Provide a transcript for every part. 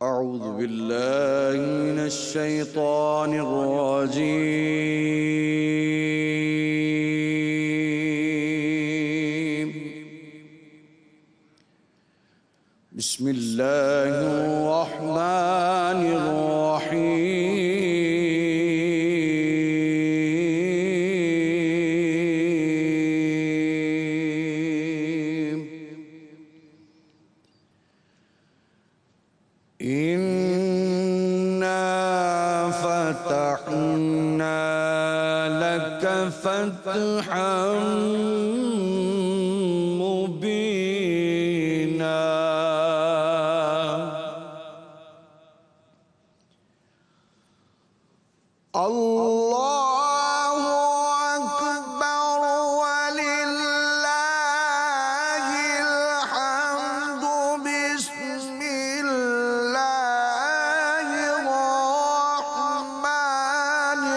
أعوذ بالله من الشيطان الرجيم. بسم الله الرحمن الرحيم. إنا فتحنا لك فتحا مبينا الله أكبر ولله الحمد. بسم الله الرحمن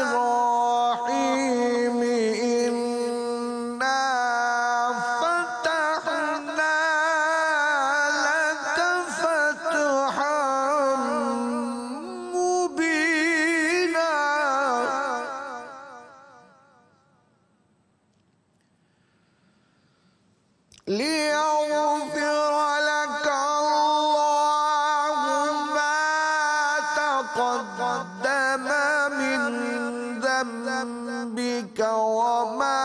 الرحيم. إنا فتحنا لك فتحا مبينا ليغفر لك الله ما تقدم من ذنبك وما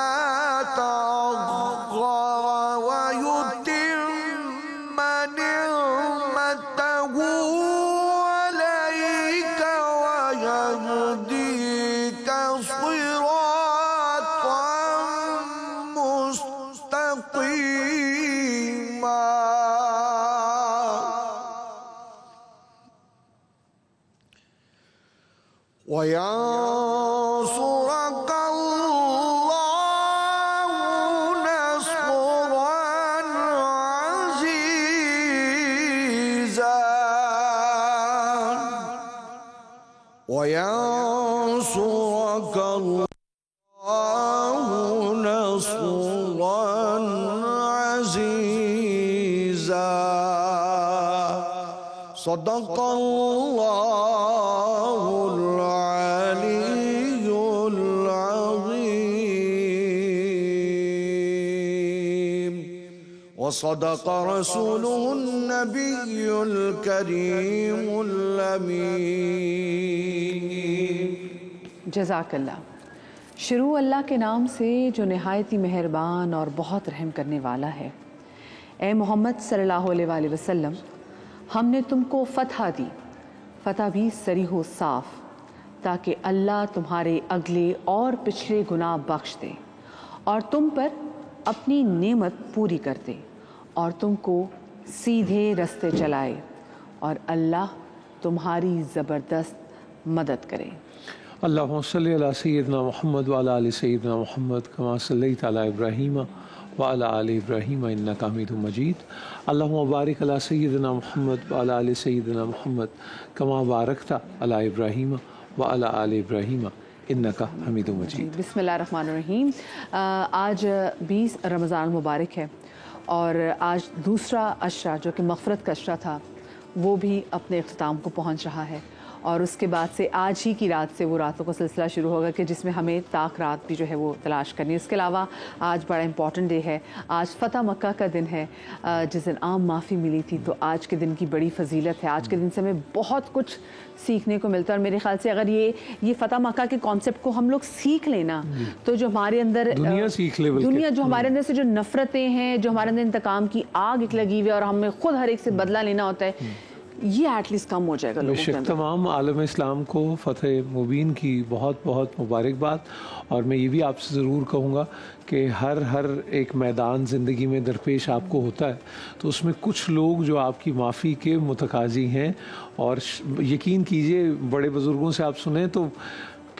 تأخر ويتم نعمته عليك ويهديك صراطا مستقيما وينصرك الله نصرا عزيزا وينصرك الله نصرا عزيزا. صدق الله العلي العظيم وصدق رسوله النبي الكريم الأمين. جزاک اللہ. شروع اللہ کے نام سے جو نہایت ہی مہربان اور بہت رحم کرنے والا ہے. اے محمد صلی اللہ علیہ وآلہ وسلم، ہم نے تم کو فتح دی، فتح بھی صریح و صاف، تاکہ اللہ تمہارے اگلے اور پچھلے گناہ بخش دے اور تم پر اپنی نعمت پوری کر دے اور تم کو سیدھے رستے چلائے اور اللہ تمہاری زبردست مدد کرے. اللہم صلی علی سیدنا محمد وعلی آل سیدنا محمد کما صلیت علی ابراہیم وعلی آل ابراہیم انک حمید مجید. اللہم بارک علی سیدنا محمد وعلی آل سیدنا محمد کما بارکت علی ابراہیم وعلی آل ابراہیم انک حمید مجید. بسم اللہ الرحمن الرحیم. آج 20 رمضان مبارک ہے اور آج دوسرا عشرہ جو کہ مغفرت کا عشرہ تھا وہ بھی اپنے اختتام کو پہنچ رہا ہے اور اس کے بعد سے آج ہی کی رات سے وہ راتوں کا سلسلہ شروع ہوگا کہ جس میں ہمیں طاق رات بھی جو ہے وہ تلاش کرنی ہے. اس کے علاوہ آج بڑا امپورٹنٹ ڈے ہے. آج فتح مکہ کا دن ہے جس دن عام معافی ملی تھی. تو آج کے دن کی بڑی فضیلت ہے. آج کے دن سے ہمیں بہت کچھ سیکھنے کو ملتا ہے اور میرے خیال سے اگر یہ فتح مکہ کے کانسیپٹ کو ہم لوگ سیکھ لینا تو جو ہمارے اندر دنیا جو ہمارے اندر سے جو نفرتیں ہیں، جو ہمارے اندر انتقام کی آگ ایک لگی ہوئی ہے اور ہمیں خود ہر ایک سے بدلہ لینا ہوتا ہے، یہ ایٹ لیسٹ کم ہو جائے گا. بے شک تمام عالم اسلام کو فتح مبین کی بہت بہت مبارکباد. اور میں یہ بھی آپ سے ضرور کہوں گا کہ ہر ایک میدان زندگی میں درپیش آپ کو ہوتا ہے تو اس میں کچھ لوگ جو آپ کی معافی کے متقاضی ہیں. اور یقین کیجئے بڑے بزرگوں سے آپ سنیں تو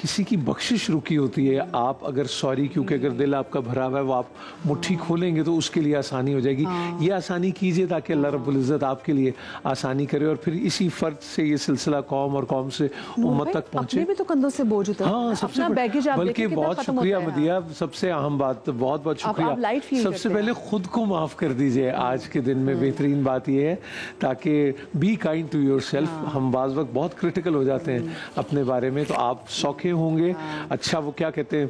किसी की बख्शिश रुकी होती है। आप अगर सॉरी, क्योंकि अगर दिल आपका भरा हुआ है, वो आप मुट्ठी खोलेंगे तो उसके लिए आसानी हो जाएगी। ये आसानी कीजिए ताकि अल्लाह रब्बुल इज़्ज़त आपके लिए आसानी करे, और फिर इसी फर्ज से ये सिलसिला कौम और कौम से उम्मत तक पहुँचे। अपने भी तो कंधों से बोझ उतर, हाँ, सबसे बल्कि बहुत शुक्रिया मदिया, सबसे अहम बात, बहुत बहुत शुक्रिया। सबसे पहले खुद को माफ़ कर दीजिए आज के दिन में। बेहतरीन बात यह है ताकि be kind to yourself. हम बाज़ वक्त बहुत क्रिटिकल हो जाते हैं अपने बारे में, तो आप सौखे होंगे। अच्छा, वो क्या कहते हैं,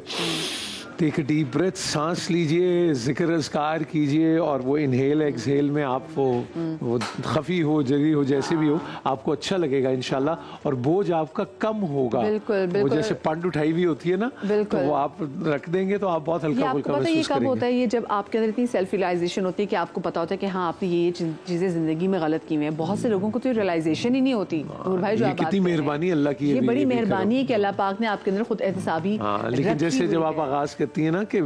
टेक अ डीप ब्रेथ, सांस लीजिए, जिक्र अज़कार कीजिए, और वो इनहेल एक्सहेल में आप वो खफी हो, जरी हो, जैसे भी हो, आपको अच्छा लगेगा इंशाल्लाह, और बोझ आपका कम होगा। बिल्कुल, बिल्कुल। वो जैसे पंड उठाई हुई होती है ना, तो वो आप रख देंगे तो आप बहुत हल्का फुल्का महसूस करेंगे। ये कब होता है, ये जब आपके अंदर इतनी सेल्फ रियलाइजेशन होती है कि आपको पता होता है कि हाँ, आपने ये चीजें जिंदगी में गलत की हुई हैं। बहुत से लोगों को तो ये रियलाइजेशन ही नहीं होती। नूर भाई, जो कितनी मेहरबानी अल्लाह की, ये बड़ी मेहरबानी है कि अल्लाह पाक ने आपके अंदर खुद एहतसाबी। लेकिन जैसे जब आप आगाज करती है ना कि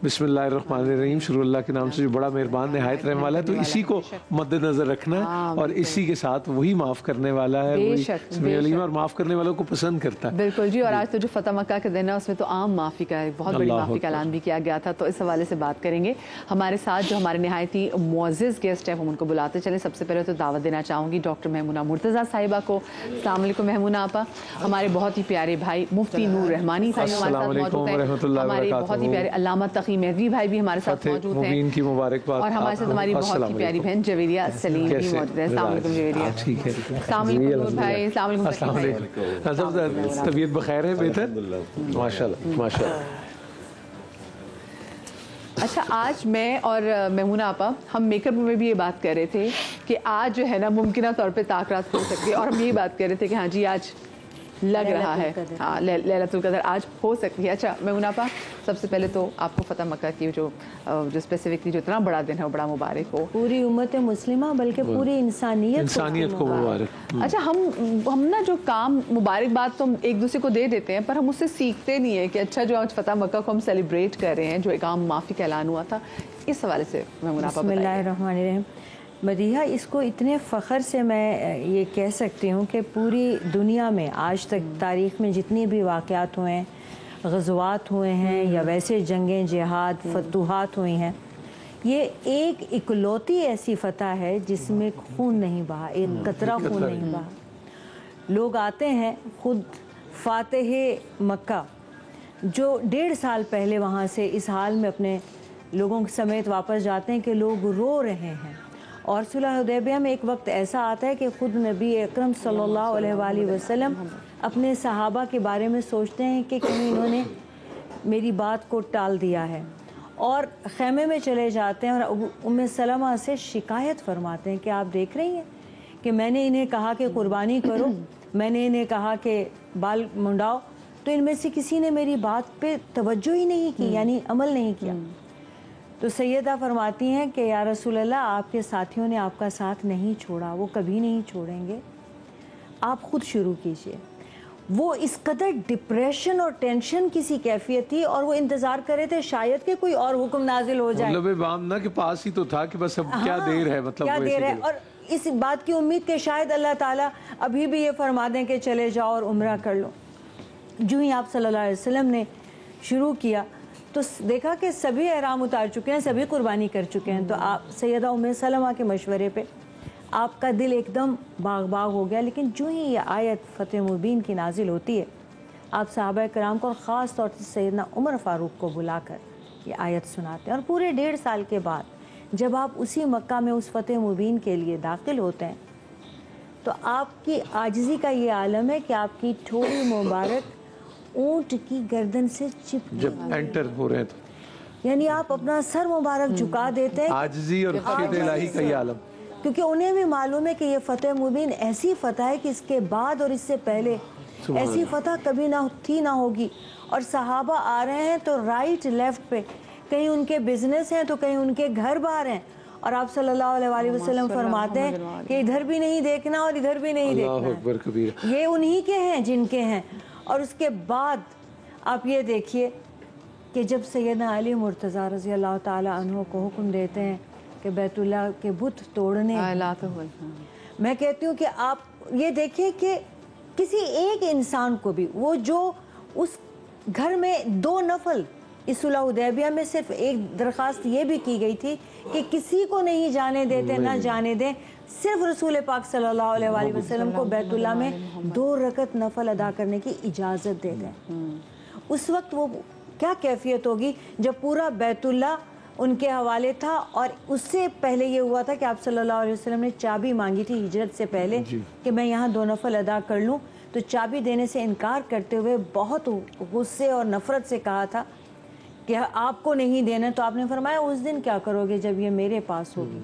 बिस्मिल्लाहिर्रहमानिर्रहीम, शुरू अल्लाह के नाम से जो बड़ा मेहरबान निहायत रहने वाला है, तो इसी को मद्देनजर रखना है, और इसी के साथ वही माफ करने वाला है, वही और माफ करने वालों को पसंद करता है। बिल्कुल जी। और आज तो जो फतह मक्का के दिन है, उसमें तो आम माफी का बहुत बड़ी माफी का ऐलान भी किया गया था, तो इस हवाले से बात करेंगे। हमारे साथ जो हमारे निहायत ही मुअज़्ज़िज़ गेस्ट है, हम उनको बुलाते चले। सबसे पहले तो दावत देना चाहूँगी डॉक्टर महमूना मुर्तज़ा साहिबा को। अस्सलाम वालेकुम महमूना आपा। हमारे बहुत ही प्यारे भाई मुफ्ती नूर रहमानी साहब हमारे साथ मौजूद हैं। हमारे बहुत ही प्यारे अल्लामा तकी मेहदी भाई भी हमारे साथ मौजूद हैं, और हमारे साथ हमारी बहुत ही प्यारी बहन जवेरिया सलीम भी मौजूद है। अस्सलाम वालेकुम जवेरिया। ठीक है, अस्सलाम वालेकुम नूर भाई। अस्सलाम वालेकुम। तबीयत बखैर है? बेहतर, माशाल्लाह माशाल्लाह। अच्छा, आज मैं और महमूना आपा हम मेकअप में भी ये बात कर रहे थे कि आज जो है ना मुमकिन तौर पे ताक़रात हो सकती है, और हम ये बात कर रहे थे कि हाँ जी आज लग रहा है, हाँ लैलतुल क़द्र आज हो सकती है। अच्छा महमूना आपा, सबसे पहले तो आपको फतह मक्का की जो स्पेसिफिकली जो इतना बड़ा दिन है वो बड़ा मुबारक हो पूरी उम्मत मुस्लिमा, बल्कि पूरी इंसानियत को मुबारक। अच्छा, हम ना जो काम मुबारकबाद तो हम एक दूसरे को दे देते हैं, पर हम उससे सीखते नहीं है कि अच्छा जो आज फतह मक्का को हम सेलिब्रेट कर रहे हैं, जो एक आम माफ़ी का ऐलान हुआ था, इस हवाले से महमूना आपा बताइए। बिस्मिल्लाहिर्रहमानिर्रहीम। मदीहा, इसको इतने फ़ख्र से मैं ये कह सकती हूँ कि पूरी दुनिया में आज तक तारीख़ में जितनी भी वाक़यात हुए हैं, ग़ज़वात हुए हैं, या वैसे जंगें, जिहाद, फतूहात हुई हैं, ये एक इकलौती ऐसी फ़तह है जिसमें खून नहीं बहा, एक कतरा खून नहीं बहा। लोग आते हैं, खुद फ़ातिह मक्का जो 1.5 साल पहले वहाँ से इस हाल में अपने लोगों समेत वापस जाते हैं कि लोग रो रहे हैं। और सुलह हुदैबिया में एक वक्त ऐसा आता है कि ख़ुद नबी अकरम सल्लल्लाहु अलैहि वसल्लम अपने सहाबा के बारे में सोचते हैं कि कहीं इन्होंने मेरी बात को टाल दिया है, और ख़ैमे में चले जाते हैं और उम्मे सलमा से शिकायत फरमाते हैं कि आप देख रही हैं कि मैंने इन्हें कहा कि कुर्बानी करो, मैंने इन्हें कहा कि बाल मुंडाओ, तो इनमें से किसी ने मेरी बात पे तवज्जो ही नहीं की, यानी अमल नहीं किया। तो सैयदा फरमाती हैं कि या रसूल अल्लाह, आपके साथियों ने आपका साथ नहीं छोड़ा, वो कभी नहीं छोड़ेंगे, आप ख़ुद शुरू कीजिए। वो इस कदर डिप्रेशन और टेंशन की सी कैफियत थी, और वो इंतज़ार कर रहे थे शायद कि कोई और हुक्म नाजिल हो जाए। मतलब बामना के पास ही तो था कि बस अब क्या देर है, मतलब क्या देर है, और इस बात की उम्मीद कि शायद अल्लाह ताला अभी भी ये फरमा दें कि चले जाओ और उम्रा कर लो। जो ही आप सल्लल्लाहु अलैहि वसल्लम ने शुरू किया तो देखा कि सभी एहराम उतार चुके हैं, सभी कुर्बानी कर चुके हैं। तो आप सैयदा उम्मे सलमा के मशवरे पे आपका दिल एकदम बाग बाग हो गया। लेकिन जो ही ये आयत फ़तह मुबीन की नाजिल होती है, आप सहाबा कराम को और ख़ास तौर से सैयदना उमर फ़ारूक को बुलाकर ये आयत सुनाते हैं। और पूरे 1.5 साल के बाद जब आप उसी मक्का में उस फ़तह मुबीन के लिए दाखिल होते हैं, तो आपकी आजिज़ी का ये आलम है कि आपकी ठोड़ी मुबारक ऊँट की गर्दन से चिपकी, जब एंटर हो रहे हैं तो यानी आप अपना सर मुबारक झुका देते हैं। आजिज़ी और खिदमत इलाही का ये आलम, क्योंकि उन्हें भी मालूम है कि ये फ़तह मुबीन ऐसी फ़तह है कि इसके बाद और इससे पहले ऐसी फ़तह कभी ना थी ना होगी। और सहाबा आ रहे हैं तो राइट लेफ्ट पे, कहीं उनके बिजनेस हैं तो कहीं उनके घर बाहर हैं, और आप सल्लल्लाहु अलैहि वसल्लम फरमाते हैं कि इधर भी नहीं देखना और इधर भी नहीं देखना, ये उन्हीं के हैं जिनके हैं। और उसके बाद आप ये देखिए कि जब सैयदना अली मुर्तज़ा रज़ी अल्लाह ताला अन्हु को हुक्म देते हैं कि बैतुल्लाह के बुत तोड़ने, मैं कहती हूँ कि आप ये देखिए कि किसी एक इंसान को भी वो जो उस घर में 2 नफल, इस सुलह हुदैबिया में सिर्फ एक दरख्वास्त ये भी की गई थी कि किसी को नहीं जाने देते, ना जाने दें, सिर्फ रसूल पाक सल्लल्लाहु अलैहि वसल्लम को बैतुल्लाह में 2 रकत नफल अदा करने की इजाज़त दे दें। उस वक्त वो क्या कैफियत होगी जब पूरा बैतुल्लाह उनके हवाले था। और उससे पहले ये हुआ था कि आप सल्लल्लाहु अलैहि वसल्लम ने चाबी मांगी थी हिजरत से पहले कि मैं यहाँ 2 नफल अदा कर लूँ, तो चाबी देने से इनकार करते हुए बहुत गुस्से और नफरत से कहा था कि आपको नहीं देना। तो आपने फरमाया उस दिन क्या करोगे जब ये मेरे पास होगी।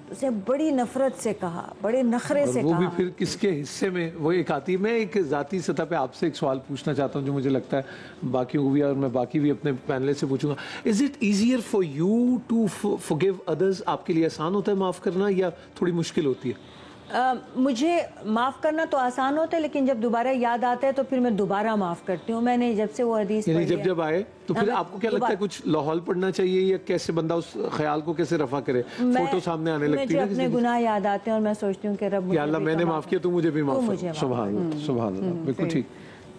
तो उसे बड़ी नफरत से कहा, बड़े नखरे से वो कहा। भी फिर किसके हिस्से में वो एक आती है। मैं एक ज़ाती सतह पे आपसे एक सवाल पूछना चाहता हूँ जो मुझे लगता है बाकियों को भी, और मैं बाकी भी अपने पैनलिस्ट से पूछूंगा। Is it easier for you to forgive others? आपके लिए आसान होता है माफ़ करना या थोड़ी मुश्किल होती है? मुझे माफ़ करना तो आसान होता है, लेकिन जब दोबारा याद आता है तो फिर मैं दोबारा माफ़ करती हूँ। मैंने जब से वो हदीस यानी पढ़ी है, जब आए तो फिर आपको क्या लगता है कुछ लाहौल पढ़ना चाहिए या कैसे बंदा उस ख्याल को कैसे रफा करे? फोटो सामने आने लगती है ना, अपने गुनाह याद आते हैं और मैं सोचती हूँ कि रब या अल्लाह मैंने माफ़ किया तो मुझे भी माफ़ कर। सुभान अल्लाह, सुभान अल्लाह, बिल्कुल ठीक।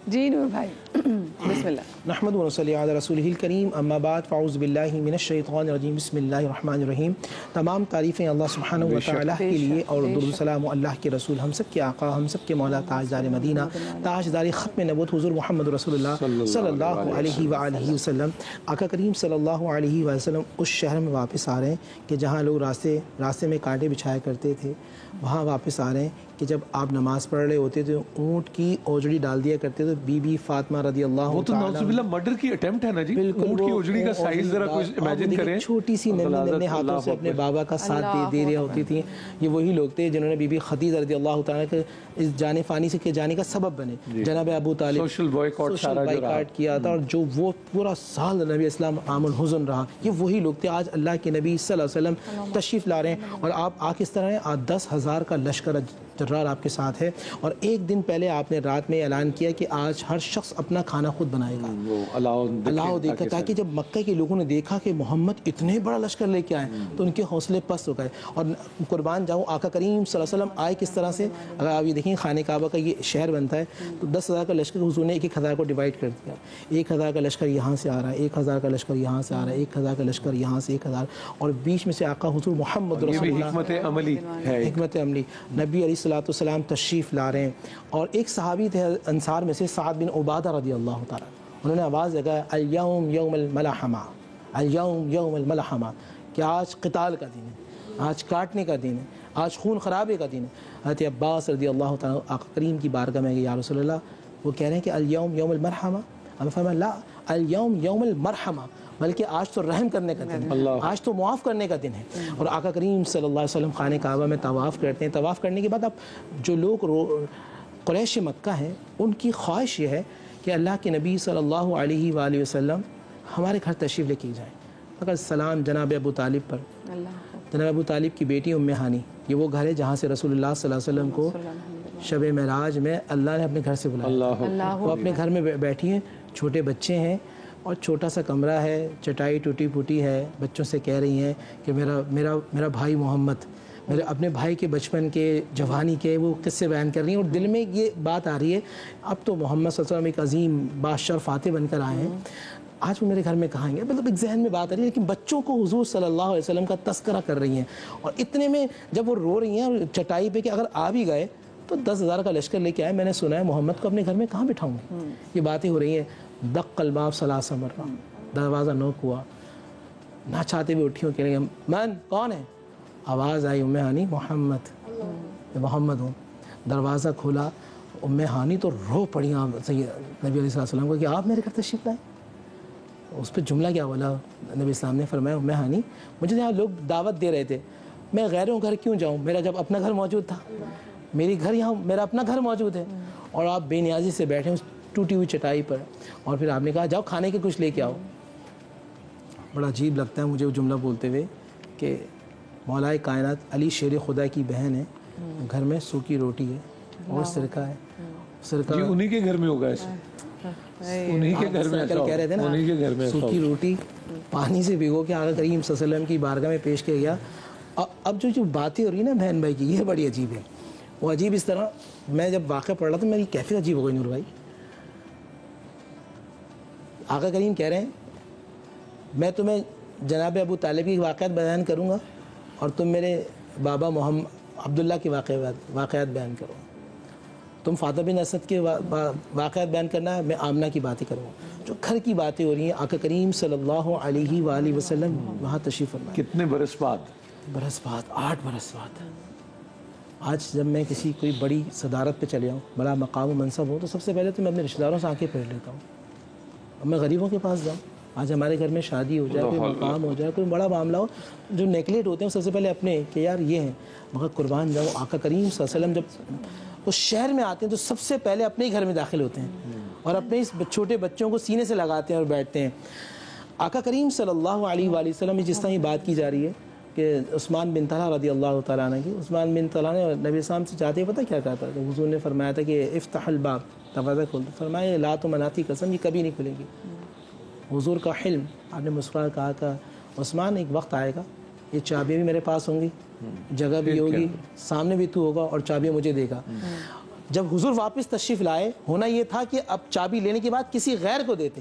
जी नूर भाई बिस्मिल्लाह। नहमदु व नसल्ली अला रसूलिहिल करीम, अम्मा बाद, फ़अऊज़ु बिल्लाहि मिनश शैतानिर रजीम, बिस्मिल्लाहिर रहमानिर रहीम। तमाम तारीफ़ें अल्लाह सुब्हानहु व तआला के लिए और दुरूद सलाम अल्लाह के रसूल, हम सब के आका, हम सब के मौला, ताजदार मदीना, ताजदार ख़त्म नबूवत हुज़ूर मोहम्मद रसूलुल्लाह सल्लल्लाहु अलैहि व आलिहि वसल्लम। आका करीम सल्लल्लाहु अलैहि वसल्लम उस शहर में वापस आ रहे हैं कि जहाँ लोग रास्ते में कांटे बिछाया करते थे, वहाँ वापस आ रहे हैं कि जब आप नमाज़ पढ़ रहे होते तो ऊँट की ओजड़ी डाल दिया करते थे। बीबी फातिमा रदी अल्लाह, वो तो नाउज़ुबिल्लाह मर्डर की अटेम्प्ट है ना जी। ऊँट की ओजड़ी का साइज जरा कुछ इमेजिन करें। छोटी सी नन्हे हाथों से अपने बाबा का साथ दे रही होती थी। ये वही लोग थे जिन्होंने बीबी खदीजा रदी अल्लाह तआला के इस जाने फानी से के जाने का सबब बने। जनाब अबू तालिब सोशल बॉयकॉट किया था और जो वो पूरा साल नबी इस्लाम आमुल हुज़न रहा, ये वही लोग थे। आज अल्लाह के नबी सल्लल्लाहु अलैहि वसल्लम तशरीफ़ ला रहे हैं और आप आ किस तरह हैं? आज 10,000 का लश्कर जर्रार आपके साथ है। और एक दिन पहले आपने रात में ऐलान किया कि आज हर शख्स अपना खाना खुद बनाएगा। अल्लाह देखा, ताकि जब मक्का के लोगों ने देखा कि मोहम्मद इतने बड़ा लश्कर लेके आए तो उनके हौसले पस्त हो गए। और कुर्बान जाऊँ, आका करीम सल्लल्लाहु अलैहि वसल्लम आए किस तरह से? अगर आप ये देखें, खाने काबा का ये शहर बनता है तो 10,000 का लश्कर हुजूर ने 1,000 को डिवाइड कर दिया। 1,000 का लश्कर यहाँ से आ रहा है, 1,000 का लश्कर यहाँ से आ रहा है, 1,000 का लश्कर यहाँ से 1,000, और बीच में से आका हुजूर मोहम्मद रसूलुल्लाह, हिकमत अमली है, हिकमत अमली, नबी अलैहिस्सलातु वस्सलाम तशरीफ़ ला रहे हैं। और एक सहाबी थे अंसार में से, साद बिन उबादा रदी अल्लाह तआला, उन्होंने आवाज़ लगाया, अल-यौम यौमुल मलाहमा, अल-यौम यौमुल मलाहमा, कि आज क़िताल का दिन है, आज काटने का दिन है, आज खून खराबे का दिन है। हज़रत अब्बास रदी अल्लाह तआला आका करीम की बारगाह में गए, या रसूलल्लाह, वो कह रहे हैं कि अल-यौम यौमुल मरहमा। हमें फरमाया ला, अल-यौम यौमुल मरहमा, बल्कि आज तो रहम करने का दिन है, आज तो मुआफ़ करने का दिन है। और आका करीम सल्लल्लाहु अलैहि वसल्लम खाने काबा में तवाफ़ करते हैं। तवाफ़ करने के बाद अब जो लोग कुरैश मक्का हैं, उनकी ख्वाहिश ये है कि अल्लाह के नबी सल्लल्लाहु अलैहि वसल्लम हमारे घर तशरीफ़ लेके जाएँ। अगर सलाम जनाब अबू तालिब पर। जनाब अबू तालिब की बेटी उम्मे हानी, ये वो घर है जहाँ से रसूलुल्लाह सल्लल्लाहु अलैहि वसल्लम को शब मेराज में अल्लाह ने अपने घर से बुलाया। वो अपने घर में बैठी हैं, छोटे बच्चे हैं और छोटा सा कमरा है, चटाई टूटी फूटी है। बच्चों से कह रही हैं कि मेरा भाई मोहम्मद, मेरे अपने भाई के बचपन के, जवानी के वो किस्से बयान कर रही हैं। और दिल में ये बात आ रही है, अब तो मोहम्मद सल्लल्लाहु अलैहि वसल्लम एक अजीम बादशाह फातेह बनकर आए हैं, आज वो मेरे घर में कहाँ हैं? मतलब एक जहन में बात आ रही है, लेकिन बच्चों को हुजूर सल्लल्लाहु अलैहि वसल्लम का तस्करा कर रही हैं। और इतने में जब वो रो रही हैं चटाई पे कि अगर आ भी गए तो 10,000 का लश्कर लेके आए, मैंने सुना है मोहम्मद को अपने घर में कहाँ बिठाऊंगी? ये बातें हो रही हैं। दक्कल बाब सलासा मर्रा, दरवाज़ा नोक हुआ, ना चाहते भी उठी, कह रही मन कौन है? आवाज़ आई, उम्मे हानी, मोहम्मद, मोहम्मद हूँ। दरवाज़ा खोला, उम्मे हानी तो रो पड़ी नबी अलैहि सल्लम को कि आप मेरे घर तशरीफ़ लाए। उस पर जुमला क्या बोला नबी इस्लाम ने? फरमाया, उम्मे हानी, मुझे यहाँ लोग दावत दे रहे थे, मैं गैरों घर क्यों जाऊँ? मेरा जब अपना घर मौजूद था, मेरी घर यहाँ, मेरा अपना घर मौजूद है, और आप बेनियाजी से बैठे उस टूटी हुई चटाई पर। और फिर आपने कहा जाओ खाने के कुछ लेके आओ। बड़ा अजीब लगता है मुझे वो जुमला बोलते हुए कि मौलाए कायनात अली शेर खुदा की बहन है, घर में सूखी रोटी है और सिरका है। सिरका उन्हीं के घर में होगा ऐसे, उन्हीं के घर में कल कह रहे थे ना, उन्हीं के घर में सूखी रोटी पानी से भिगो के आका करीम सल्लल्लाहु अलैहि वसल्लम की बारगाह में पेश किया गया। अब जो बातें हो रही है ना बहन भाई की, ये बड़ी अजीब है। वो अजीब इस तरह, मैं जब वाक़या पढ़ रहा था मेरी कैफियत अजीब हो गई नूर भाई। آقا کریم کہہ رہے ہیں میں تمہیں جناب ابو طالب کی واقعات بیان کروں گا اور تم میرے بابا محمد عبداللہ کے واقعات بیان کرو. تم فاطمہ بن اسد کے واقعات بیان کرنا ہے, میں آمنہ کی باتیں کروں گا. جو گھر کی باتیں ہو رہی ہیں, آقا کریم صلی اللہ علیہ وآلہ وسلم وہاں تشریف فرمائے. کتنے برس بعد؟ برس بعد, 8 برس بعد. آج جب میں کسی کوئی بڑی صدارت پہ چلے آؤں, بڑا مقام و منصب ہو, تو سب سے پہلے تو میں اپنے رشتہ داروں سے آنکھیں پھیر لیتا ہوں. اب میں غریبوں کے پاس جاؤں, آج ہمارے گھر میں شادی ہو جائے, کوئی مقام ہو جائے, کوئی بڑا معاملہ ہو, جو نیگلیکٹ ہوتے ہیں سب سے پہلے اپنے کہ یار یہ ہیں, مگر قربان جاؤں آقا کریم صلی اللہ علیہ وسلم جب اس شہر میں آتے ہیں تو سب سے پہلے اپنے ہی گھر میں داخل ہوتے ہیں اور اپنے اس چھوٹے بچوں کو سینے سے لگاتے ہیں اور بیٹھتے ہیں. آقا کریم صلی اللہ علیہ وآلہ وسلم جس طرح یہ بات کی جا رہی ہے کہ عثمان بن طلحہ رضی اللہ تعالیٰ عنہ کی, عثمان بن طلحہ نے نبی السلام سے چاہتے ہیں پتہ کیا کہا تھا, حضور نے فرمایا تھا کہ افتح الباب, دروازہ کھول دو. فرمایا لا تو مناتی قسم, یہ کبھی نہیں کھلے گی. حضور کا حلم, آپ نے مسکرا کہا تھا عثمان ایک وقت آئے گا یہ چابیاں بھی میرے پاس ہوں گی, جگہ بھی ہوگی, سامنے بھی تو ہوگا اور چابیاں مجھے دے گا. جب حضور واپس تشریف لائے, ہونا یہ تھا کہ اب چابی لینے کے بعد کسی غیر کو دیتے,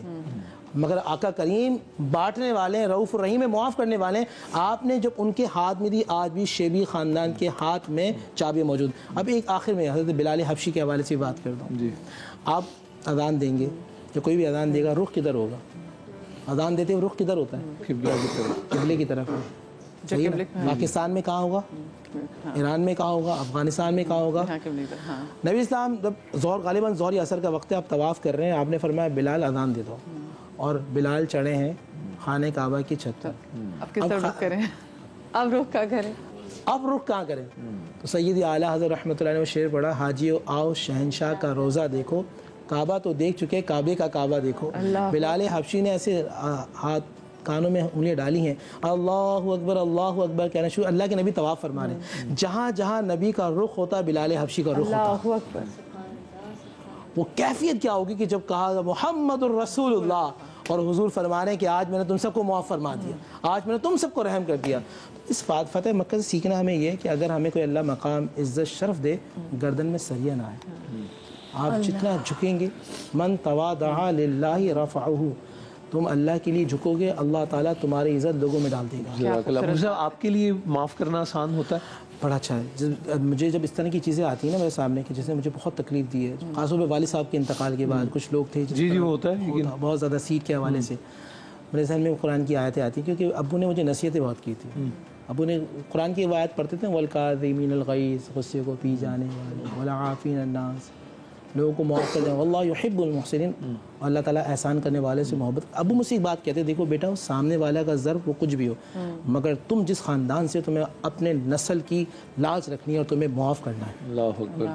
مگر آقا کریم بانٹنے والے ہیں, رؤوف الرحیم ہیں, معاف کرنے والے ہیں. آپ نے جب ان کے ہاتھ میں دی, آج بھی شیبی خاندان کے ہاتھ میں چابی موجود. اب ایک آخر میں حضرت بلال حبشی کے حوالے سے بات کرتا ہوں. آپ اذان دیں گے, جو کوئی بھی اذان دے گا رخ کدھر ہوگا؟ اذان دیتے ہوئے رخ کدھر ہوتا ہے؟ قبلے کی طرف. پاکستان میں کہاں ہوگا؟ ایران میں کہاں ہوگا؟ افغانستان میں کہاں ہوگا؟ نبی اسلام جب غالباً ظہر یا عصر کا وقت ہے, آپ طواف کر رہے ہیں, آپ نے فرمایا بلال اذان دے دو, اور بلال چڑھے ہیں خانہ کعبہ کی چھت پر. اب کس طرح رخ کریں؟ اب رخ کہاں کریں؟ اب رخ کہاں کریں؟ تو سیدی اعلیٰ حضرت رحمۃ اللہ علیہ نے شعر پڑھا, حاجیو آؤ شہنشاہ کا روزہ دیکھو, کعبہ تو دیکھ چکے, کعبے کا کعبہ دیکھو. بلال حبشی نے ایسے ہاتھ کانوں میں انگلیاں ڈالی ہیں, اللہ اکبر کہنا شروع. اللہ کے نبی طواف فرما رہے ہیں, جہاں جہاں نبی کا رخ ہوتا بلال حبشی کا رخ ہوتا. وہ کیفیت کیا ہوگی کہ جب کہا محمد الرسول اللہ, اور حضور فرما رہے ہیں کہ آج میں نے تم سب کو معاف فرما دیا, آج میں نے تم سب کو رحم کر دیا. اس بات فتح مکہ سے سیکھنا ہمیں یہ ہے کہ اگر ہمیں کوئی اللہ مقام عزت شرف دے, گردن میں سریا نہ آئے. آپ جتنا جھکیں گے, من تواضع للہ رفعہ, تم اللہ کے لیے جھکو گے, اللہ تعالیٰ تمہاری عزت لوگوں میں ڈال دے گا. آپ کے لیے معاف کرنا آسان ہوتا ہے؟ بڑا اچھا ہے. مجھے جب اس طرح کی چیزیں آتی ہیں نا میرے سامنے, کہ جس نے مجھے بہت تکلیف دی ہے, خاص طور پہ والد صاحب کے انتقال کے بعد کچھ لوگ تھے جی وہ ہوتا ہے بہت زیادہ سیٹ کے حوالے سے, میرے ذہن میں قرآن کی آیتیں آتی, کیونکہ ابو نے مجھے نصیحتیں بہت کی تھی. ابو نے قرآن کی وہ آیت پڑھتے تھے, والکاظمین الغیظ, غصے کو پی جانے والے, والعافین الناس, لوگوں کو معاف کر دیں, واللہ یحب المحسنین, اور اللہ تعالیٰ احسان کرنے والے سے محبت. ابو مجھ سے ایک بات کہتے ہیں, دیکھو بیٹا, سامنے والا کا ضرب وہ کچھ بھی ہو, مگر تم جس خاندان سے, تمہیں اپنے نسل کی لاج رکھنی ہے اور تمہیں معاف کرنا ہے. اللہ اکبر,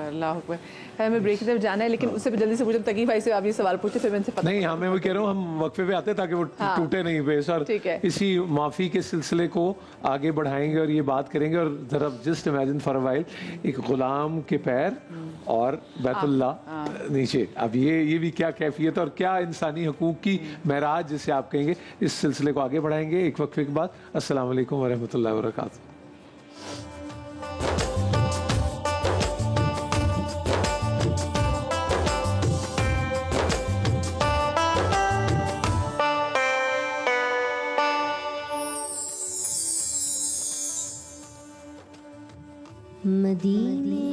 اللہ اکبر. ہمیں بریک کی طرف جانا ہے, لیکن اس سے جلدی سے پوچھیں, تقی بھائی سے آپ یہ سوال پوچھیں, پھر میں ان سے پتہ نہیں, ہمیں وہ کہہ رہا ہوں, ہم وقفے پہ آتے تاکہ وہ ٹوٹے نہیں پہ سر. اسی معافی کے سلسلے کو آگے بڑھائیں گے اور یہ بات کریں گے. اور ذرا جسٹ امیجن فار وائل, ایک غلام کے پیر اور بیت اللہ نیچے, اب یہ بھی کیا کیفیت اور کیا انسانی حقوق کی معراج جسے آپ کہیں گے. اس سلسلے کو آگے بڑھائیں گے ایک وقفے کے بعد. السلام علیکم ورحمۃ اللہ وبرکاتہ. مدینے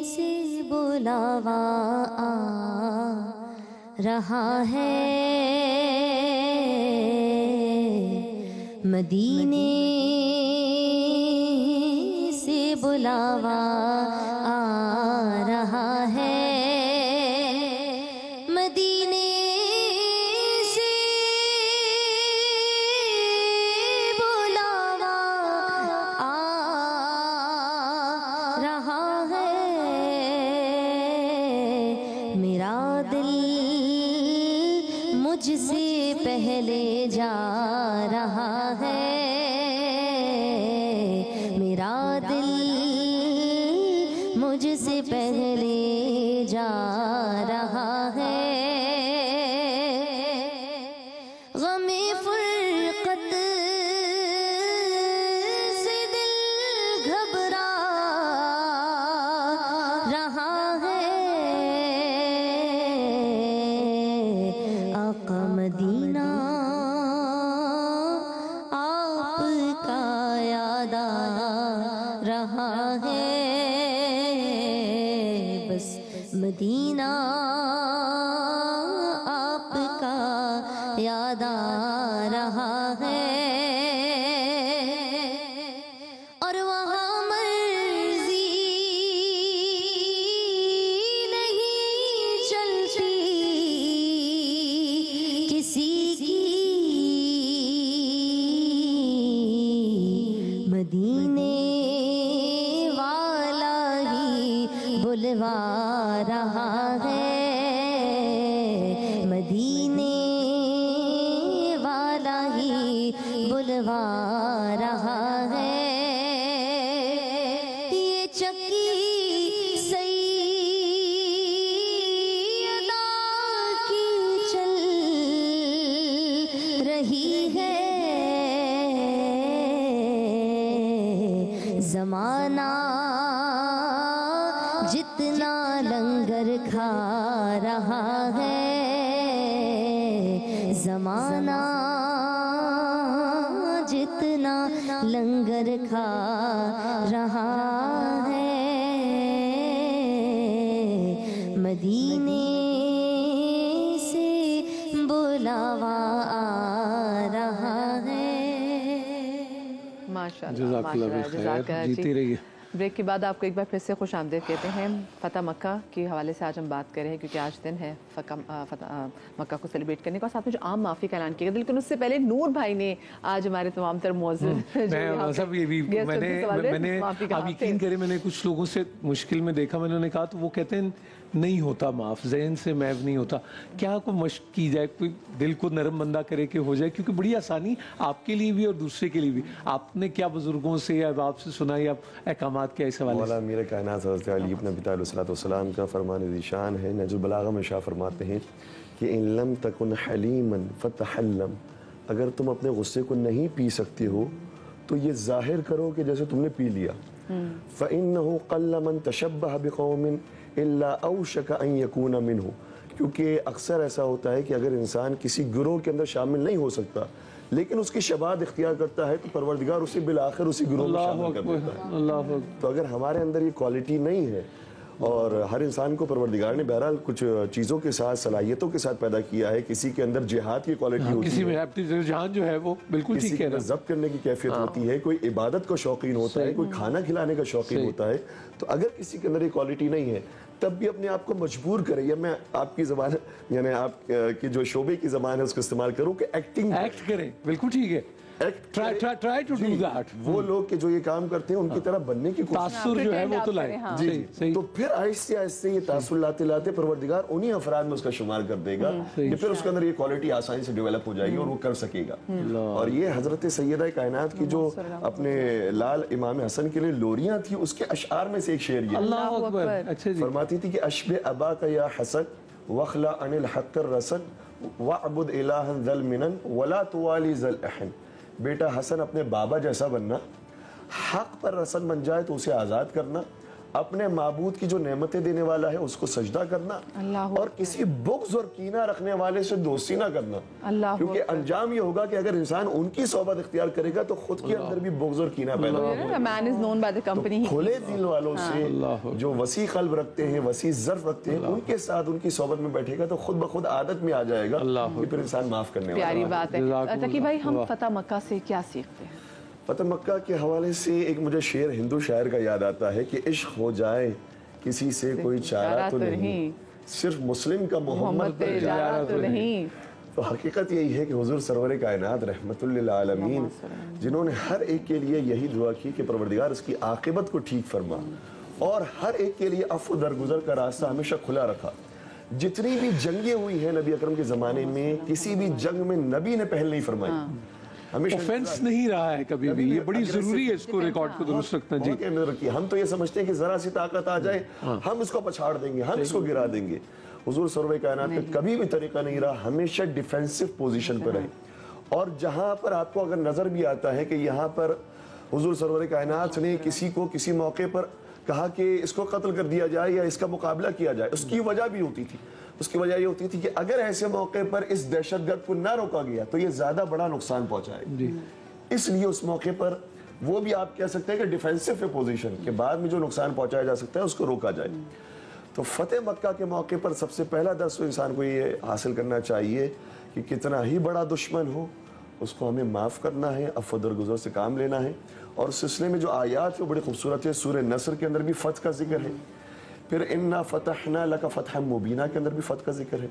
سے بلاوا آ رہا ہے, مدینے سے بلاوا آ رہا ہے, مدینے سے بلاوا آ رہا ہے, میرا دل مجھ سے پہلے جا رہا ہے, میرا دل مجھ سے پہلے جا رہا ہے. غم فرقت سے دل گھبرا رہا ہے, ہے بس مدینہ آپ کا یاد آ رہا ہے اور وہاں مرضی نہیں چلتی کسی کی مدینے والا ہی بلوا رہا ہے مدینے والا ہی بلوا رہا ہے یہ چکی سیدہ کی چل رہی ہے زمانہ جتنا لنگر کھا رہا ہے زمانہ جتنا لنگر کھا رہا ہے مدینے سے بلاوا آ رہا ہے ماشاءاللہ جزاک اللہ ماشاءاللہ خیر، جیتی رہیے۔ بریک کے بعد آپ کو ایک بار پھر سے خوش آمدید کہتے ہیں۔ فتح مکہ کے حوالے سے آج ہم بات کر رہے ہیں کیونکہ آج دن ہے فتح مکہ کو سیلیبریٹ کرنے کا، اور ساتھ میں جو عام معافی کا اعلان کیا گیا، لیکن اس سے پہلے نور بھائی نے آج ہمارے تمام تر موضوع آپ یقین کریں میں نے کچھ لوگوں سے مشکل میں دیکھا، میں نے کہا تو وہ کہتے ہیں نہیں ہوتا معاف، ذہن سے محو نہیں ہوتا، کیا کوئی مشق کی جائے، کوئی دل کو نرم بندہ کرے کہ ہو جائے، کیونکہ بڑی آسانی آپ کے لیے بھی اور دوسرے کے لیے بھی۔ آپ نے کیا بزرگوں سے یا آپ سے سنا یا احکامات کیا اس حوالے سے؟ مولا امیر کائنات حضرت علی بن ابی طالب علیہ السلام کا فرمان ذیشان ہے، نہج البلاغہ میں شاہ فرماتے ہیں کہ ان لم تکن حلیما فتحلم، اگر تم اپنے غصے کو نہیں پی سکتے ہو تو یہ ظاہر کرو کہ جیسے تم نے پی لیا۔ فإنه قل من تشبہ بقوم الا اوشک ان یکون منہ، کیونکہ اکثر ایسا ہوتا ہے کہ اگر انسان کسی گروہ کے اندر شامل نہیں ہو سکتا لیکن اس کی شباہت اختیار کرتا ہے تو پروردگار اسے بالآخر اسی گروہ میں شامل کر دیتا ہے۔ تو اگر ہمارے اندر یہ کوالٹی نہیں ہے، اور ہر انسان کو پروردگار نے بہرحال کچھ چیزوں کے ساتھ صلاحیتوں کے ساتھ پیدا کیا ہے، کسی کے اندر جہاد کی کوالٹی ہوتی کسی ہے، میں جہان جو ہے وہ بالکل کسی ٹھیک کے ہے، اندر ضبط کرنے کی کیفیت ہوتی ہے، کوئی عبادت کا شوقین ہوتا ہے، کوئی کھانا کھلانے کا شوقین ہوتا ہے، تو اگر کسی کے اندر یہ کوالٹی نہیں ہے تب بھی اپنے آپ کو مجبور کرے، یا میں آپ کی زبان یعنی آپ کی جو شعبے کی زبان ہے اس کو استعمال کروں کہ ایکٹ کریں، بالکل ٹھیک ہے، try to do that۔ وہ لوگ کہ جو یہ کام کرتے ہیں ان کی طرح بننے کی کوشش، تاثر جو ہے وہ تو لائیں، جی، تو پھر آہستہ آہستہ یہ تاثر لاتے لاتے پروردگار انہی افراد میں اس کا شمار کر دے گا کہ پھر اس کے اندر یہ کوالٹی آسانی سے ڈیولپ ہو جائے گی اور وہ کر سکے گا۔ اور یہ حضرت سیدہ کائنات کی جو اپنے لال امام حسن کے لیے لوریاں تھی، اس کے اشعار میں سے ایک شعر یہ اللہ اکبر، اچھا جی، فرماتی تھی کہ اشبہ اباک یا حسن واخلع عن الحق الرسن واعبد الہا ذا المنن ولا توالی ذا الاحن، بیٹا حسن اپنے بابا جیسا بننا، حق پر رسن بن جائے تو اسے آزاد کرنا، اپنے معبود کی جو نعمتیں دینے والا ہے اس کو سجدہ کرنا، اور کسی بغض اور کینہ رکھنے والے سے دوستی نہ کرنا، کیونکہ انجام یہ ہوگا کہ اگر انسان ان کی صحبت اختیار کرے گا تو خود کے اندر بھی بغض اور کینہ پیدا ہوگا۔ کھلے دل والوں سے جو وسیع قلب رکھتے ہیں، وسیع ظرف رکھتے ہیں، ان کے ساتھ ان کی صحبت میں بیٹھے گا تو خود بخود عادت میں آ جائے گا کہ پھر انسان معاف کرنے والا۔ پیاری بات ہے۔ تقی بھائی، ہم فتح مکہ سے کیا سیکھتے ہیں؟ فتح مکہ کے حوالے سے ایک مجھے شعر ہندو شاعر کا یاد آتا ہے کہ عشق ہو جائے کسی سے کوئی چارہ تو نہیں، صرف مسلم کا محمد پر جارہ تو نہیں۔ تو حقیقت یہی ہے کہ حضور سرور کائنات رحمت للعالمین جنہوں نے ہر ایک کے لیے یہی دعا کی کہ پروردگار اس کی عاقبت کو ٹھیک فرما، اور ہر ایک کے لیے عفو درگزر کا راستہ ہمیشہ کھلا رکھا۔ جتنی بھی جنگیں ہوئی ہیں نبی اکرم کے زمانے میں، کسی بھی جنگ میں نبی نے پہل نہیں فرمائی، اوفینس نہیں رہا ہے کبھی بھی، یہ بڑی ضروری ہے اس کو ریکارڈ کو درست رکھنا۔ جی، ہم تو یہ سمجھتے ہیں کہ ذرا سی طاقت آ جائے ہم اس کو پچھاڑ دیں گے، ہم اس کو گرا دیں گے۔ حضور سرور کائنات کا کبھی بھی طریقہ نہیں رہا، ہمیشہ ڈیفینسو پوزیشن پر رہے، اور جہاں پر آپ کو اگر نظر بھی آتا ہے کہ یہاں پر حضور سرور کائنات نے کسی کو کسی موقع پر کہا کہ اس کو قتل کر دیا جائے یا اس کا مقابلہ کیا جائے، اس کی وجہ بھی ہوتی تھی، اس کی وجہ یہ ہوتی تھی کہ اگر ایسے موقع پر اس دہشت گرد کو نہ روکا گیا تو یہ زیادہ بڑا نقصان پہنچائے، اس لیے اس موقع پر وہ بھی آپ کہہ سکتے ہیں کہ ڈیفینسو پوزیشن کہ بعد میں جو نقصان پہنچایا جا سکتا ہے اس کو روکا جائے. تو فتح مکہ کے موقع پر سب سے پہلا درس تو انسان کو یہ حاصل کرنا چاہیے کہ کتنا ہی بڑا دشمن ہو اس کو ہمیں معاف کرنا ہے, عفو درگزر سے کام لینا ہے. اور اس سلسلے میں جو آیات ہیں وہ بڑی خوبصورت ہے. سورہ نصر کے اندر بھی فتح کا ذکر ہے, پھر انا فتحنا لک فتحا مبینا کے اندر بھی فتح کا ذکر ہے.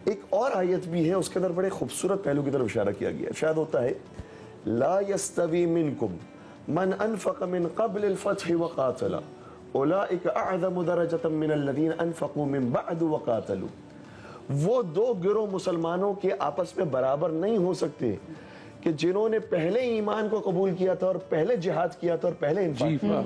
ایک اور آیت بھی ہے, اس کے اندر بڑے خوبصورت پہلو کی طرف اشارہ کیا گیا. شاید ہوتا ہے لا یستوی منکم من انفق من قبل الفتح وقاتل اولئک اعظم درجۃ من الذین انفقوا من بعد وقاتلوا. وہ دو گروہ مسلمانوں کے آپس میں برابر نہیں ہو سکتے کہ جنہوں نے پہلے ایمان کو قبول کیا تھا اور پہلے جہاد کیا تھا اور پہلے انفاق کیا,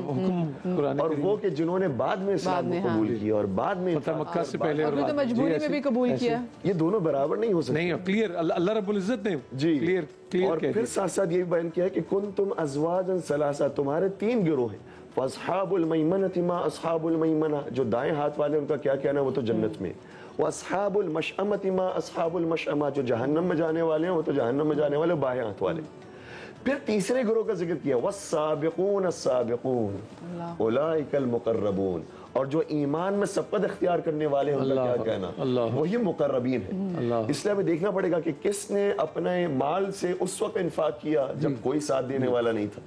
اور وہ کہ جنہوں نے بعد میں اسلام کو قبول کیا اور بعد میں فتح مکہ سے پہلے اور تو مجبوری میں بھی قبول کیا. یہ دونوں برابر نہیں ہو سکتے. نہیں, کلیئر اللہ رب العزت نے جی کلیئر اور پھر ساتھ ساتھ یہ بھی بیان کیا ہے کہ کنتم ازواجا ثلاثہ, تمہارے 3 گروہ ہیں. فاصحاب المیمنۃ ما اصحاب المیمنہ, جو دائیں ہاتھ والے ان کا کیا کہنا ہے وہ تو جنت میں. واصحاب المشأمۃ ما اصحاب المشأمہ, جو جہنم میں جانے والے ہیں وہ تو جہنم میں جانے والے بائیں ہاتھ والے. پھر تیسرے گروہ کا ذکر کیا والسابقون السابقون اولئک المقربون, اور جو ایمان میں سبقت اختیار کرنے والے ہیں ان کا کیا کہنا, وہی مقربین ہیں. اس لیے ہمیں دیکھنا پڑے گا کہ کس نے اپنے مال سے اس وقت انفاق کیا جب کوئی ساتھ دینے والا نہیں تھا,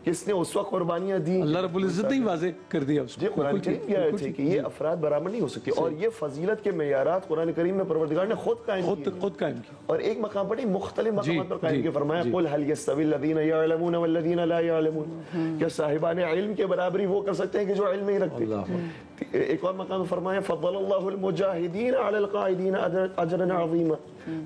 کس نے اس وقت قربانیاں دی. اللہ رب العزت نے واضح کر دیا اس کو. قرآن کریم کی آیت ہے کہ یہ افراد برابر نہیں ہو سکتے, اور یہ فضیلت کے معیارات قرآن کریم میں پروردگار نے خود قائم کیے. اور ایک مقام پر مختلف مقامات پر قائم کیا, فرمایا قل هل يستوي الذين يعلمون والذين لا يعلمون, کیا صاحبان علم کے برابری وہ کر سکتے ہیں کہ جو علم نہیں رکھتے. ایک اور مقام فرمایا فضل اللہ المجاہدین علی القائدین اجرا عظیما,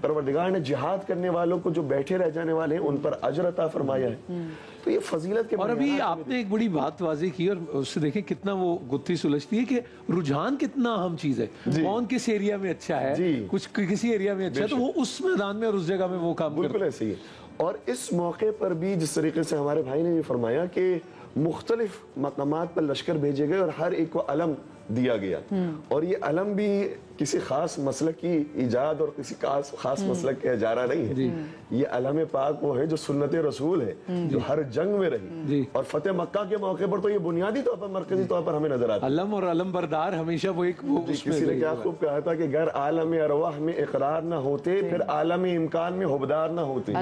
پروردگار نے جہاد کرنے والوں کو جو بیٹھے رہ جانے والے ہیں ان پر اجر عطا فرمایا ہے. تو یہ فضیلت کے. اور ابھی آپ نے ایک بڑی بات واضح کی, اور اس سے دیکھیں کتنا وہ گتھی سلجھتی ہے کہ رجحان کتنا اہم چیز ہے. کون کس ایریا میں اچھا ہے, کچھ کسی ایریا میں اچھا ہے, تو وہ اس میدان میں اور اس جگہ میں وہ کام کرتا ہے. بالکل ایسے ہی ہے. اور اس موقع پر بھی جس طریقے سے ہمارے بھائی نے یہ فرمایا کہ مختلف مقامات پر لشکر بھیجے گئے اور ہر ایک کو علم دیا گیا, اور یہ علم بھی کسی خاص مسلک کی ایجاد اور کسی خاص مسلک کا اجارہ نہیں ہے. یہ علم پاک وہ ہے جو سنت رسول ہے, جو ہر جنگ میں رہی, اور فتح مکہ کے موقع پر تو یہ بنیادی طور پر مرکزی طور پر ہمیں نظر آتا ہے. علم اور علم بردار ہمیشہ وہ ایک کسی نے کیا خوب کہا تھا کہ اگر عالم ارواح میں اقرار نہ ہوتے پھر عالم امکان میں حبدار نہ ہوتے.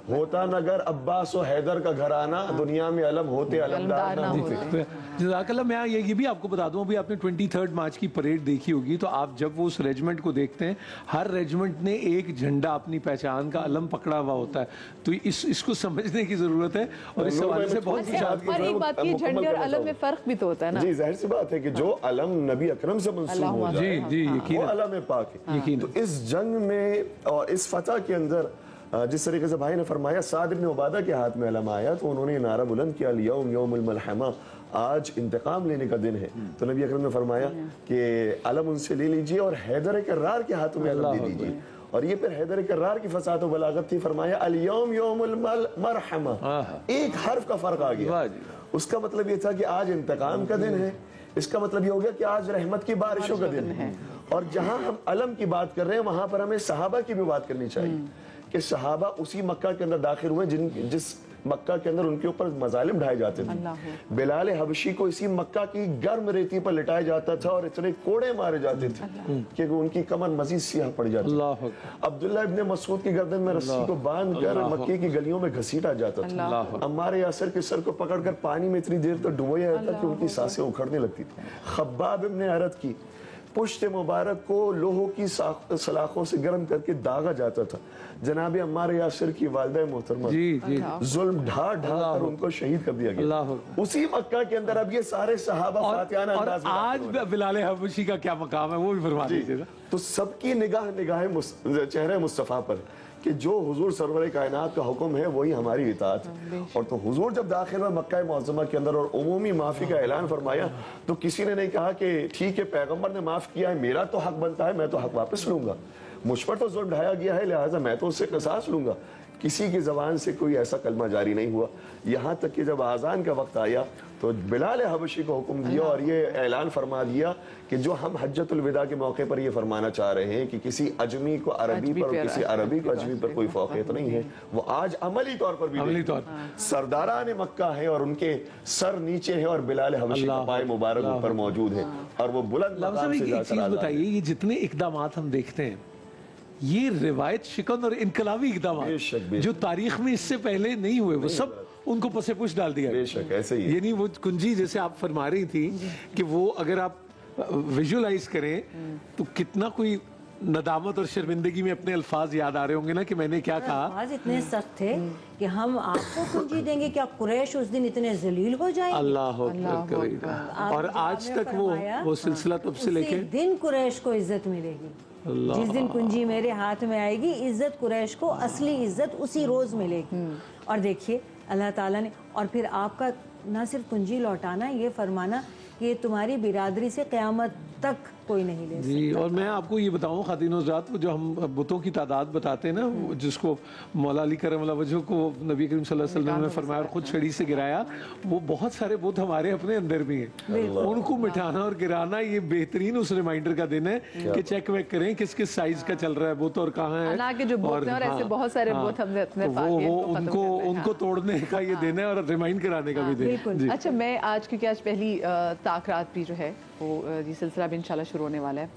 ہوتا نہ اگر عباس و حیدر کا گھرانہ دنیا میں علم ہوتے علمدار نہ ہوتے. جزاک اللہ. میں یہ بھی آپ کو بتا دوں, ابھی آپ نے 23 مارچ کی پریڈ دیکھی ہوگی, تو آپ جب وہ اس ریجمنٹ کو دیکھتے ہیں, ہر ریجمنٹ نے ایک جھنڈا اپنی پہچان کا علم پکڑا ہوا ہوتا ہے. تو اس کو سمجھنے کی ضرورت ہے, اور اس حوالے سے بہت کچھ. اور ایک بات کی, جھنڈے اور علم میں فرق بھی تو ہوتا ہے نا. جی ظاہر سی بات ہے کہ جو علم نبی اکرم سے منسوب ہو جائے وہ علم پاک ہے. تو اس جنگ میں اور اس فتح کے اندر جس طریقے سے بھائی نے فرمایا سعد بن عبادہ کے ہاتھ میں علم آیا تو انہوں نے نعرہ بلند کیا الیوم یوم الملحمہ, آج انتقام لینے کا دن ہے. تو نبی اکرم نے فرمایا کہ علم ان سے لے لیجئے اور حیدر کرار کے ہاتھوں میں علم دے دیجئے. اور یہ پھر حیدر کرار کی فصاحت و بلاغت تھی. فرمایا الیوم یوم المرحمہ, ایک حرف کا فرق آ گیا. اس کا مطلب یہ تھا کہ آج انتقام کا دن ہے, اس کا مطلب یہ ہو گیا کہ آج رحمت کی بارشوں کا دن ہے. اور جہاں ہم علم کی بات کر رہے ہیں وہاں پر ہمیں صحابہ کی بھی بات کرنی چاہیے کہ صحابہ اسی مکہ کے اندر داخل ہوئے جس مکہ کے اندر ان کے اوپر مظالم ڈھائے جاتے تھے. بلال حبشی کو اسی مکہ کی گرم ریتی پر لٹایا جاتا تھا اور اتنے کوڑے مارے جاتے تھے کہ ان کی کمر مزید سیاہ پڑ جاتی تھی. عبداللہ ابن مسعود کی گردن میں رسی کو باندھ کر مکے کی گلیوں میں گھسیٹا جاتا تھا. عمار یاسر کے سر کو پکڑ کر پانی میں اتنی دیر تک ڈبویا جاتا کہ ان کی سانسیں اکھڑنے لگتی تھی. خباب ابن ارد کی پشت مبارک کو لوہوں کی سلاخوں سے گرم کر کے داغا جاتا تھا. جناب عمار یاسر کی والدہ محترمہ ظلم ڈھا کر ان کو شہید کر دیا گیا اسی مکہ کے اندر. اب یہ سارے صحابہ فاتحانہ انداز میں, آج بلال حبشی کا کیا مقام ہے وہ بھی فرما دیجیے. تو سب کی نگاہ چہرہ مصطفیٰ پر کہ جو حضور سرور کائنات کا حکم ہے وہی ہماری اطاعت ہے. اور تو حضور جب داخل ہوئے مکہ معظمہ کے اندر اور عمومی معافی کا اعلان فرمایا تو کسی نے نہیں کہا کہ ٹھیک ہے پیغمبر نے معاف کیا ہے, میرا تو حق بنتا ہے, میں تو حق واپس لوں گا, مجھ پر تو ظلم ڈھایا گیا ہے لہٰذا میں تو اس سے قصاص لوں گا. کسی کی زبان سے کوئی ایسا کلمہ جاری نہیں ہوا. یہاں تک کہ جب آذان کا وقت آیا तो बिलाल हबशी को हुक्म दिया और ये ऐलान फरमा दिया कि जो हम हज्जतुल विदा के मौके पर ये फरमाना चाह रहे हैं कि किसी अजमी को अरबी पर और किसी अरबी को अजमी पर कोई फौकियत नहीं है, वो आज अमली तौर पर भी सरदारान मक्का है और उनके सर नीचे है और बिलाल हबशी का पाए मुबारक ऊपर मौजूद है और वो बुलंद मकाम से एक चीज बताइए, ये जितने इकदामात हम देखते हैं ये रिवायत शिकन और इनकलाबी इकदामात जो तारीख में इससे पहले नहीं हुए, वो सब उनको पसे पुश डाल दिया। बेशक ऐसे ही, यानी वो कुंजी जैसे आप फरमा रही थी कि वो अगर आप विजुअलाइज करें तो कितना कोई नदामत और शर्मिंदगी में अपने अल्फाज याद आ रहे होंगे ना कि मैंने क्या कहा। अल्फाज इतने सख्त थे कि हम आपको कुंजी देंगे, क्या कुरैश उस दिन इतने जलील हो जाएंगे? अल्लाह अकबर। और आज तक वो सिलसिला तब से लेके दिन कुरैश को इज्जत मिलेगी, जिस दिन कुंजी मेरे हाथ में आएगी इज्जत कुरैश को असली इज्जत उसी रोज मिलेगी। और देखिए अल्लाह ताला ने, और फिर आपका ना सिर्फ कुंजी लौटाना, ये फरमाना कि ये तुम्हारी बिरादरी से क़यामत तक कोई नहीं ले सकता। जी, और मैं आपको ये बताऊं खातिनो ज़ात, वो जो हम बुतों की तादाद बताते हैं ना, जिसको मौला अली करम वजह को नबी करीम सल्लल्लाहु अलैहि वसल्लम ने फरमाया और खुद छड़ी से गिराया, वो बहुत सारे बुत हमारे अपने अंदर भी हैं। उनको मिटाना और गिराना ये बेहतरीन उस रिमाइंडर का दिन है कि चेक वेक करें किस किस साइज का चल रहा है बुत और कहाँ है। उनको तोड़ने का ये दिन है और रिमाइंड कराने का भी दिन। अच्छा, मैं आज क्योंकि आज पहली ताक़रात भी जो है वो ये सिलसिला भी इंशाल्लाह शुरू होने वाला है,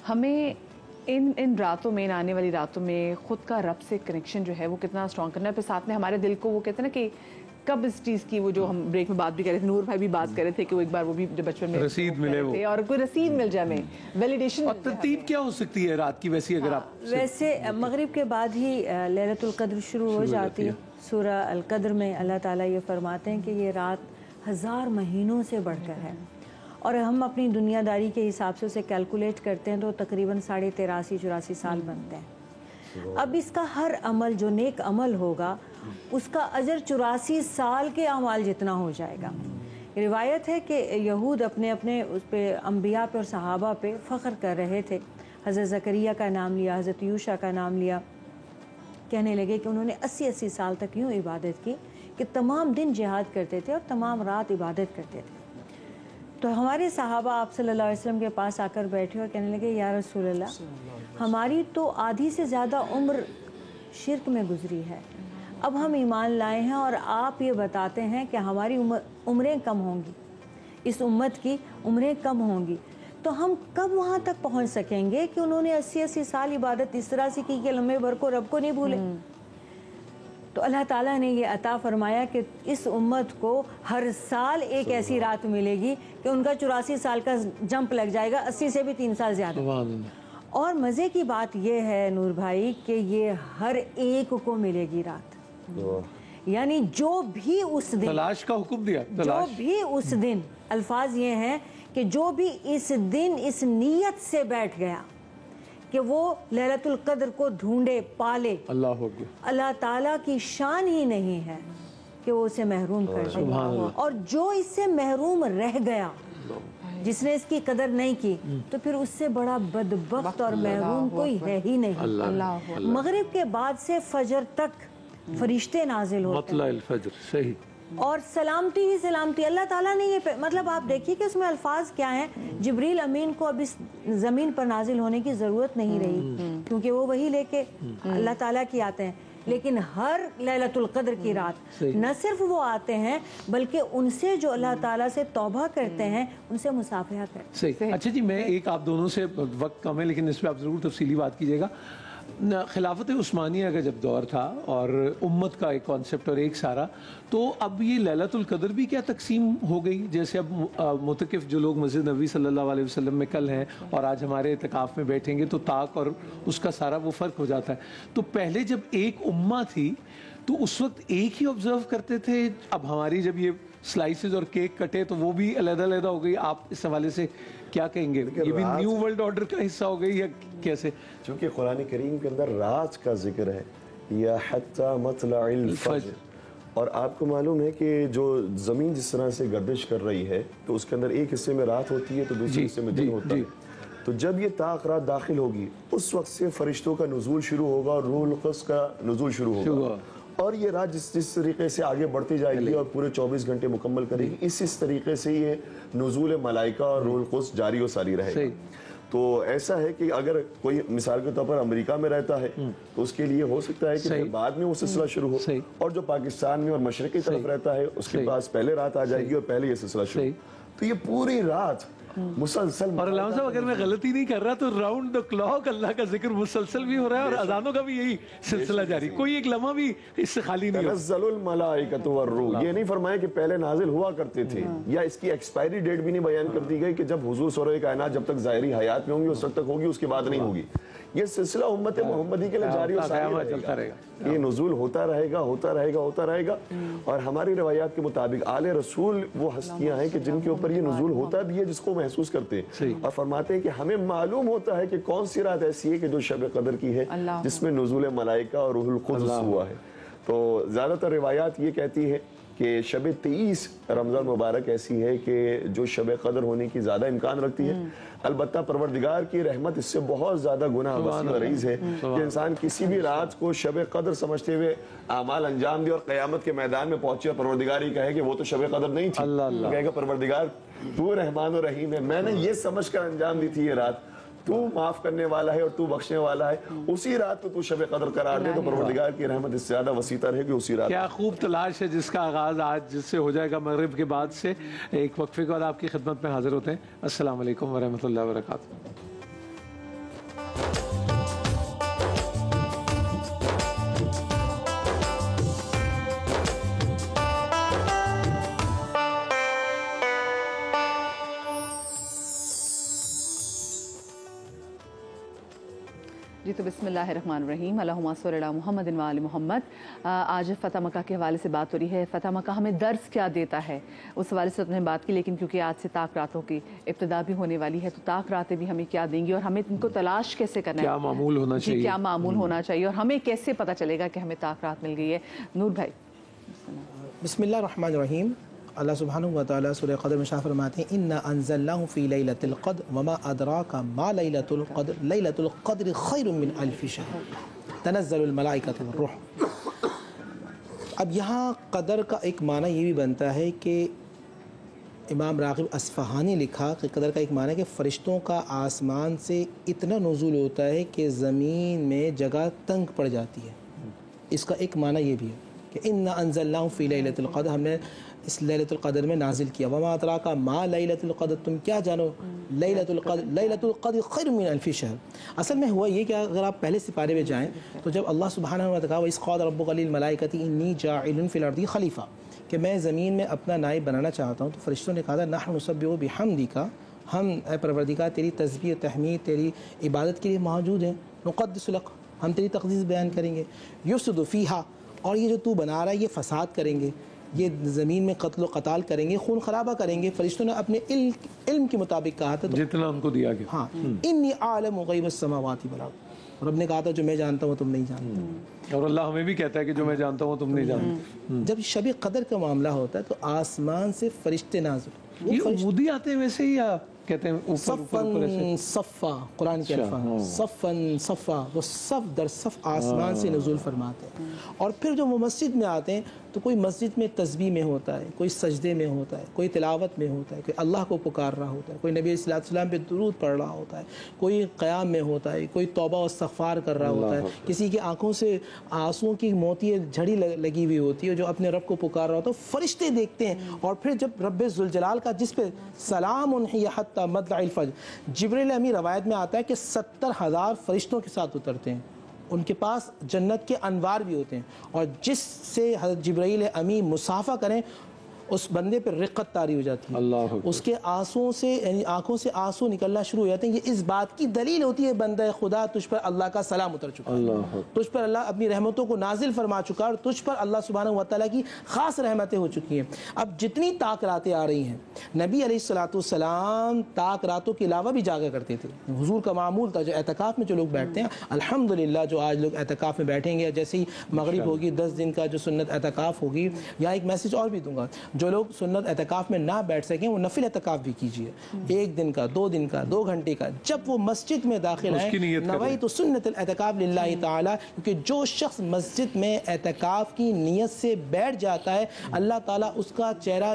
हमें इन रातों में, इन आने वाली रातों में खुद का रब से कनेक्शन जो है वो कितना स्ट्रॉन्ग करना है। फिर साथ में हमारे दिल को, वो कहते हैं ना कि कब इस चीज़ की, वो जो हम ब्रेक में बात भी कर रहे थे, नूर भाई भी बात कर रहे थे कि वो एक बार वो भी जब बचपन में रसीद मिले वो, और कोई रसीद मिल जाए हमें, वैलिडेशन। और तरतीब क्या हो सकती है रात की वैसी? अगर आप वैसे मगरिब के बाद ही लैलतुल क़द्र शुरू हो जाती है। सूरह अल क़द्र में अल्लाह ताला ये फरमाते हैं कि ये रात 1000 महीनों से बढ़कर है, और हम अपनी दुनियादारी के हिसाब से उसे कैलकुलेट करते हैं तो तकरीबन 83-84 साल बनते हैं। अब इसका हर अमल जो नेक अमल होगा उसका अजर 84 साल के अमाल जितना हो जाएगा। रिवायत है कि यहूद अपने अपने उस पे अम्बिया पे और सहाबा पे फ़ख्र कर रहे थे। हज़रत ज़करिया का नाम लिया, हज़रत यूशा का नाम लिया, कहने लगे कि उन्होंने 80-80 साल तक यूँ इबादत की कि तमाम दिन जिहाद करते थे और तमाम रात इबादत करते थे। तो हमारे सहाबा आप सल्लल्लाहु अलैहि वसल्लम के पास आकर बैठे और कहने लगे, या रसूल अल्लाह, हमारी तो आधी से ज़्यादा उम्र शिर्क में गुजरी है, अब हम ईमान लाए हैं और आप ये बताते हैं कि हमारी उम्रें कम होंगी, इस उम्मत की उम्रें कम होंगी, तो हम कब वहाँ तक पहुँच सकेंगे कि उन्होंने 80-80 साल इबादत इस तरह से की कि लम्बे भर को रब को नहीं भूले। तो अल्लाह ताला ने ये अता फरमाया कि इस उम्मत को हर साल एक ऐसी रात मिलेगी कि उनका 84 साल का जंप लग जाएगा, 80 से भी 3 साल ज़्यादा। और मज़े की बात ये है नूर भाई कि ये हर एक को मिलेगी रात, यानी जो भी उस दिन तलाश का हुक्म दिया, जो भी उस दिन, अल्फाज ये हैं कि जो भी इस दिन इस नीयत से बैठ गया कि वो लैलतुल क़द्र को ढूंढे पाले, अल्लाह ताला की शान ही नहीं है कि वो उसे महरूम कर दे। और जो इससे महरूम रह गया, जिसने इसकी कदर नहीं की, तो फिर उससे बड़ा बदबख्त और महरूम कोई है ही नहीं। मगरिब के बाद से फजर तक फरिश्ते नाजिल होते हैं, सही, और सलामती ही सलामती। अल्लाह ताला ने ये मतलब आप देखिए कि उसमें अल्फाज क्या हैं। जिब्रील अमीन को अब इस ज़मीन पर नाजिल होने की ज़रूरत नहीं रही, क्योंकि वो वही लेके अल्लाह ताला की आते हैं, लेकिन हर लैलतुल क़द्र की रात न सिर्फ वो आते हैं बल्कि उनसे जो अल्लाह ताला से तौबा करते हैं उनसे मुसाफहा करते हैं। सही। अच्छा जी, मैं एक आप दोनों से, वक्त कम है लेकिन इस पर आप ज़रूर तफसीली बात कीजिएगा। खिलाफत उस्मानिया का जब दौर था और उम्मत का एक कॉन्सेप्ट और एक सारा, तो अब ये लैलतुल क़द्र भी क्या तकसीम हो गई? जैसे अब मुतकिफ़ जो लोग मस्जिद नबी सल्लल्लाहु अलैहि वसल्लम में कल हैं और आज हमारे इत्तिकाफ़ में बैठेंगे तो ताक और उसका सारा वो फ़र्क हो जाता है। तो पहले जब एक उम्मा थी तो उस वक्त एक ही ऑब्ज़र्व करते थे, अब हमारी जब ये स्लाइसेस और केक कटे तो वो भी अलग-अलग हो गई। आप इस हवाले से क्या कहेंगे? ये भी न्यू वर्ल्ड ऑर्डर का हिस्सा हो गई या कैसे? चूँकि कुरान करीम के अंदर रात का जिक्र है, या हत्ता मतलअल फज्र, और आपको मालूम है कि जो ज़मीन जिस तरह से गर्दिश कर रही है तो उसके अंदर एक हिस्से में रात होती है तो दूसरे हिस्से में दिन होता है। तो जब ये ताक़ रात दाखिल होगी उस वक्त से फरिश्तों का नुज़ूल शुरू होगा और रूहुल क़ुद्स का नुज़ूल शुरू होगा, اور یہ رات جس طریقے سے آگے بڑھتی جائے گی اور پورے 24 گھنٹے مکمل کرے گی، اس طریقے سے یہ نزول ملائکہ اور روح القدس جاری و ساری رہے گا۔ تو ایسا ہے کہ اگر کوئی مثال کے طور پر امریکہ میں رہتا ہے تو اس کے لیے ہو سکتا ہے کہ بعد میں وہ سلسلہ شروع ہو، اور جو پاکستان میں اور مشرقی طرف رہتا ہے اس کے پاس پہلے رات آ جائے گی اور پہلے یہ سلسلہ شروع۔ تو یہ پوری رات مسلسل، اور علامہ صاحب اگر میں غلطی نہیں کر رہا تو راؤنڈ دا کلاک اللہ کا ذکر مسلسل بھی ہو رہا ہے اور اذانوں کا بھی یہی سلسلہ جاری، کوئی ایک لمحہ بھی اس سے خالی نہیں ہو۔ تنزل الملائکۃ والروح، یہ نہیں فرمایا کہ پہلے نازل ہوا کرتے تھے، یا اس کی ایکسپائری ڈیٹ بھی نہیں بیان کر دی گئی کہ جب حضور سورہ کائنات جب تک ظاہری حیات میں ہوں گی اس وقت تک ہوگی، اس کے بعد نہیں ہوگی۔ یہ سلسلہ امت محمدی کے لیے جاری و ساری رہے گا، یہ نزول ہوتا رہے گا ہوتا رہے گا ہوتا رہے گا۔ اور ہماری روایات کے مطابق آل رسول وہ ہستیاں ہیں کہ جن کے اوپر یہ نزول ہوتا بھی ہے، جس کو محسوس کرتے ہیں اور فرماتے ہیں کہ ہمیں معلوم ہوتا ہے کہ کون سی رات ایسی ہے کہ جو شب قدر کی ہے، جس میں نزول ملائکہ اور روح القدس ہوا ہے۔ تو زیادہ تر روایات یہ کہتی ہے کہ شب 23 رمضان مبارک ایسی ہے کہ جو شب قدر ہونے کی زیادہ امکان رکھتی ہے۔ البتہ پروردگار کی رحمت اس سے بہت زیادہ گناہ وسیع و عریض ہے کہ انسان کسی بھی رات کو شب قدر سمجھتے ہوئے اعمال انجام دے اور قیامت کے میدان میں پہنچے اور پروردگار ہی کہے کہ وہ تو شب قدر نہیں تھی، تو کہے گا پروردگار تو رحمان و رحیم ہے، میں نے یہ سمجھ کر انجام دی تھی یہ رات، تو معاف کرنے والا ہے اور تو بخشنے والا ہے، اسی رات کو تو شب قدر قرار دے تو پروردگار کی رحمت اس سے زیادہ وسیع تر ہے کہ اسی رات۔ کیا خوب تلاش ہے جس کا آغاز آج جس سے ہو جائے گا مغرب کے بعد سے۔ ایک وقفے کے بعد آپ کی خدمت میں حاضر ہوتے ہیں۔ السلام علیکم ورحمۃ اللہ وبرکاتہ۔ جی تو بسم اللہ الرحمن الرحیم، اللہم صلی علی محمد و آل محمد۔ آج فتح مکہ کے حوالے سے بات ہو رہی ہے۔ فتح مکہ ہمیں درس کیا دیتا ہے اس حوالے سے نے بات کی، لیکن کیونکہ آج سے طاق راتوں کی ابتدا بھی ہونے والی ہے تو طاق راتیں بھی ہمیں کیا دیں گی اور ہمیں ان کو تلاش کیسے کرنا ہے، کیا معمول ہونا چاہیے، کیا معمول ہونا چاہیے، اور ہمیں کیسے پتہ چلے گا کہ ہمیں طاق رات مل گئی ہے۔ نور بھائی بسم اللہ الرحمن الرحیم۔ اللہ سبحانہ و تعالیٰ سورہ قدر میں شاہ فرماتے ہیں اِنَّا أَنزَلْنَاهُ فِي لَيْلَةِ الْقَدْرِ وَمَا أَدْرَاكَ مَا لَيْلَةُ الْقَدْرِ لَيْلَةُ الْقَدْرِ خَيْرٌ مِّنْ أَلْفِ شَهْرٍ تَنَزَّلُ الْمَلَائِكَةُ وَالرُّوحُ۔ اب یہاں قدر کا ایک معنی یہ بھی بنتا ہے کہ امام راغب اصفہانی لکھا کہ قدر کا ایک معنی ہے کہ فرشتوں کا آسمان سے اتنا نزول ہوتا ہے کہ زمین میں جگہ تنگ پڑ جاتی ہے۔ اس کا ایک معنی یہ بھی ہے کہ اِنَّا أَنزَلْنَاهُ فِي لَيْلَةِ الْقَدْرِ، ہم نے اس لیلۃ القدر میں نازل کیا۔ وما ادراک ما لیلۃ القدر، تم کیا جانو لیلۃ القدر، لیلۃ القدر خیر من الف شہر۔ اصل میں ہوا یہ کہ اگر آپ پہلے سپارے میں جائیں تو جب اللہ سبحانہ و تعالیٰ وَإِذْ قَالَ رَبُّكَ لِلْمَلَائِكَةِ إِنِّي جَاعِلٌ فِي الْأَرْضِ خلیفہ، کہ میں زمین میں اپنا نائب بنانا چاہتا ہوں، تو فرشتوں نے کہا تھا نحن نسبح بحمدک، ہم اے پروردگار تیری تسبیح و تحمید تیری عبادت کے لیے موجود ہیں، نقدس لک، ہم تیری تقدیس بیان کریں گے، یفسد فیہا، اور یہ جو تو بنا رہا ہے یہ فساد کریں گے، یہ زمین میں قتل و قتال کریں گے، خون خرابہ کریں گے۔ فرشتوں نے اپنے علم کے مطابق کہا تھا جتنا ان کو دیا گیا، ہاں انی اعلم غیب السماوات والارض، رب نے کہا تھا جو میں جانتا ہوں تم نہیں جانتے، اور اللہ ہمیں بھی کہتا ہے کہ جو میں جانتا ہوں تم نہیں جانتے۔ جب شب قدر کا معاملہ ہوتا ہے تو آسمان سے فرشتے نازل، یہ عبودی آتے ہیں ویسے ہی یا کہتے ہیں اوپر اوپر ایسے؟ صفا، قرآن کے الفاظ صفن صفا، وہ صف در صف آسمان سے نزول فرماتے ہیں۔ اور پھر جو وہ مسجد میں آتے ہیں تو کوئی مسجد میں تسبیح میں ہوتا ہے، کوئی سجدے میں ہوتا ہے، کوئی تلاوت میں ہوتا ہے، کوئی اللہ کو پکار رہا ہوتا ہے، کوئی نبی صلی اللہ علیہ وسلم پہ درود پڑھ رہا ہوتا ہے، کوئی قیام میں ہوتا ہے، کوئی توبہ و استغفار کر رہا ہوتا ہے، کسی کی آنکھوں سے آنسوؤں کی موتی جھڑی لگی ہوئی ہوتی ہے جو اپنے رب کو پکار رہا ہوتا ہے، فرشتے دیکھتے ہیں۔ اور پھر جب رب ذوالجلال کا جس پہ سلام ہی حتی مطلع الفجر، جبریل امی روایت میں آتا ہے کہ 70,000 فرشتوں کے ساتھ اترتے ہیں، ان کے پاس جنت کے انوار بھی ہوتے ہیں، اور جس سے حضرت جبرائیل امی مصافحہ کریں اس بندے پر رقت طاری ہو جاتی ہے، اللہ اس کے آنسوؤں سے یعنی آنکھوں سے آنسو نکلنا شروع ہو جاتے ہیں۔ یہ اس بات کی دلیل ہوتی ہے بندہ خدا تجھ پر اللہ کا سلام اتر چکا ہے، تجھ پر اللہ اپنی رحمتوں کو نازل فرما چکا ہے، اور تجھ پر اللہ سبحانہ و تعالیٰ کی خاص رحمتیں ہو چکی ہیں۔ اب جتنی طاق راتیں آ رہی ہیں، نبی علیہ الصلوۃ والسلام طاق راتوں کے علاوہ بھی جاگا کرتے تھے، حضور کا معمول تھا۔ جو اعتکاف میں جو لوگ بیٹھتے ہیں، الحمدللہ جو آج لوگ اعتکاف میں بیٹھیں گے، جیسے ہی مغرب ہوگی 10 دن کا جو سنت اعتکاف ہوگی، یہاں ایک میسج اور بھی دوں گا، جو لوگ سنت اعتکاف میں نہ بیٹھ سکیں وہ نفل اعتکاف بھی کیجیے، 1 دن کا، 2 دن کا، 2 گھنٹے کا، جب وہ مسجد میں داخل آئیں نویت سنت الاعتکاف للہ تعالی، کیونکہ جو شخص مسجد میں اعتکاف کی نیت سے بیٹھ جاتا ہے اللہ تعالیٰ اس کا چہرہ